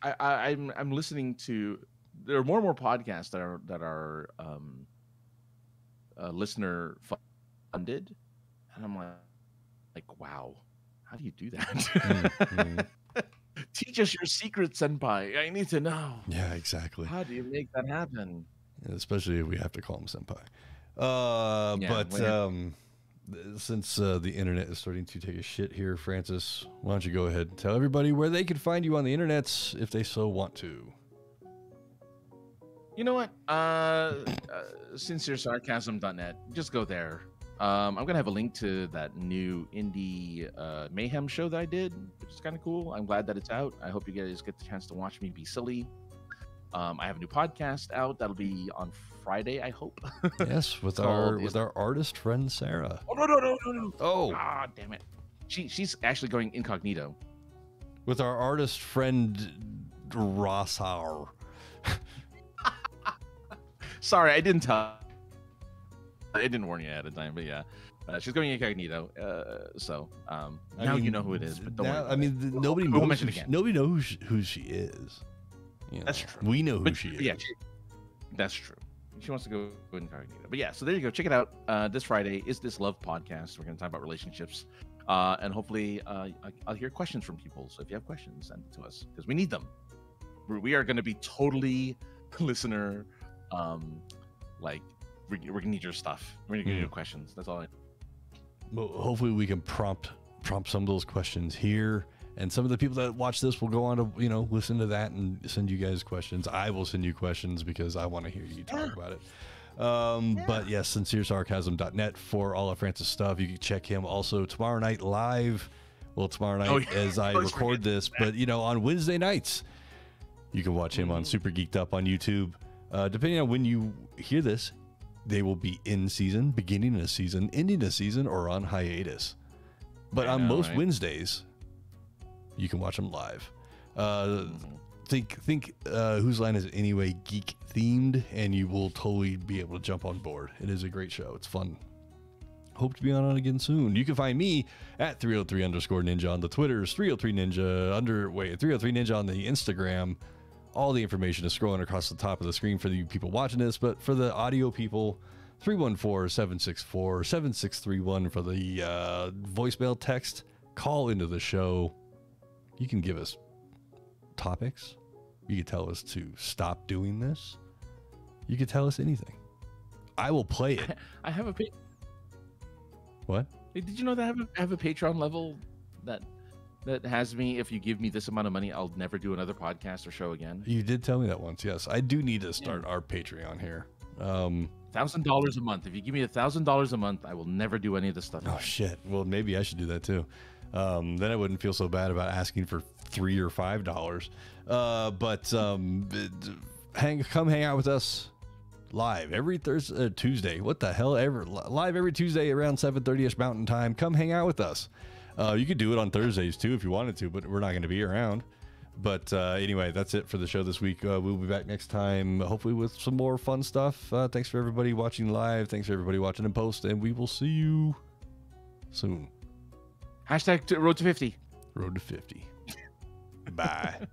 I'm listening to. There are more and more podcasts that are listener funded, and I'm like, wow, how do you do that? Teach us your secret, senpai. I need to know. Yeah, exactly. How do you make that happen? Especially if we have to call him senpai. Since the internet is starting to take a shit here, Francis, why don't you go ahead and tell everybody where they can find you on the internet if they so want to. You know what? SincereSarcasm.net. Just go there. I'm going to have a link to that new indie mayhem show that I did, which is kind of cool. I'm glad that it's out. I hope you guys get the chance to watch me be silly. I have a new podcast out. That'll be on Friday, I hope. Yes, with our artist friend, Sarah. Oh, no. Oh. Ah, damn it. She's actually going incognito. With our artist friend, Rossauer. Sorry, I didn't tell. I didn't warn you ahead of time, but yeah, she's going incognito. Now you know who it is. But don't worry. I mean, nobody knows who she is. That's true. We know who she is. Yeah, that's true. She wants to go incognito. But yeah, so there you go. Check it out. This Friday is This Love Podcast. We're going to talk about relationships, and hopefully, I'll hear questions from people. So if you have questions, send it to us because we need them. We are going to be totally listener, we're gonna need your stuff. We're gonna need your questions. That's all. Well, hopefully we can prompt some of those questions here, and some of the people that watch this will go on to listen to that and send you guys questions. I will send you questions because I want to hear you talk about it. But yes, SincereSarcasm.net for all of Francis stuff. You can check him also tomorrow night live. Well, tomorrow night as I record this, but on Wednesday nights, you can watch him on Super Geeked Up on YouTube. Depending on when you hear this, they will be in season, beginning a season, ending a season, or on hiatus. But on most Wednesdays, you can watch them live. Think Whose Line Is It Anyway geek themed, and you will totally be able to jump on board. It is a great show. It's fun. Hope to be on it again soon. You can find me at 303_ninja on the Twitters, 303ninja on the Instagram. All the information is scrolling across the top of the screen for the people watching this, but for the audio people, 314-764-7631 for the voicemail text. Call into the show. You can give us topics. You can tell us to stop doing this. You can tell us anything. I will play it. I have a What? Hey, did you know that I have a Patreon level that has me, if you give me this amount of money, I'll never do another podcast or show again? You did tell me that once, yes. I do need to start our Patreon here. $1,000 a month. If you give me $1,000 a month, I will never do any of this stuff. Oh, shit. Well, maybe I should do that too. Then I wouldn't feel so bad about asking for $3 or $5. Come hang out with us live every Tuesday. What the hell? Live every Tuesday around 7:30ish Mountain Time. Come hang out with us. You could do it on Thursdays too if you wanted to, but we're not going to be around. But anyway, that's it for the show this week. We'll be back next time, hopefully with some more fun stuff. Thanks for everybody watching live. Thanks for everybody watching in post, and we will see you soon. # Road to 50. Road to 50. Bye.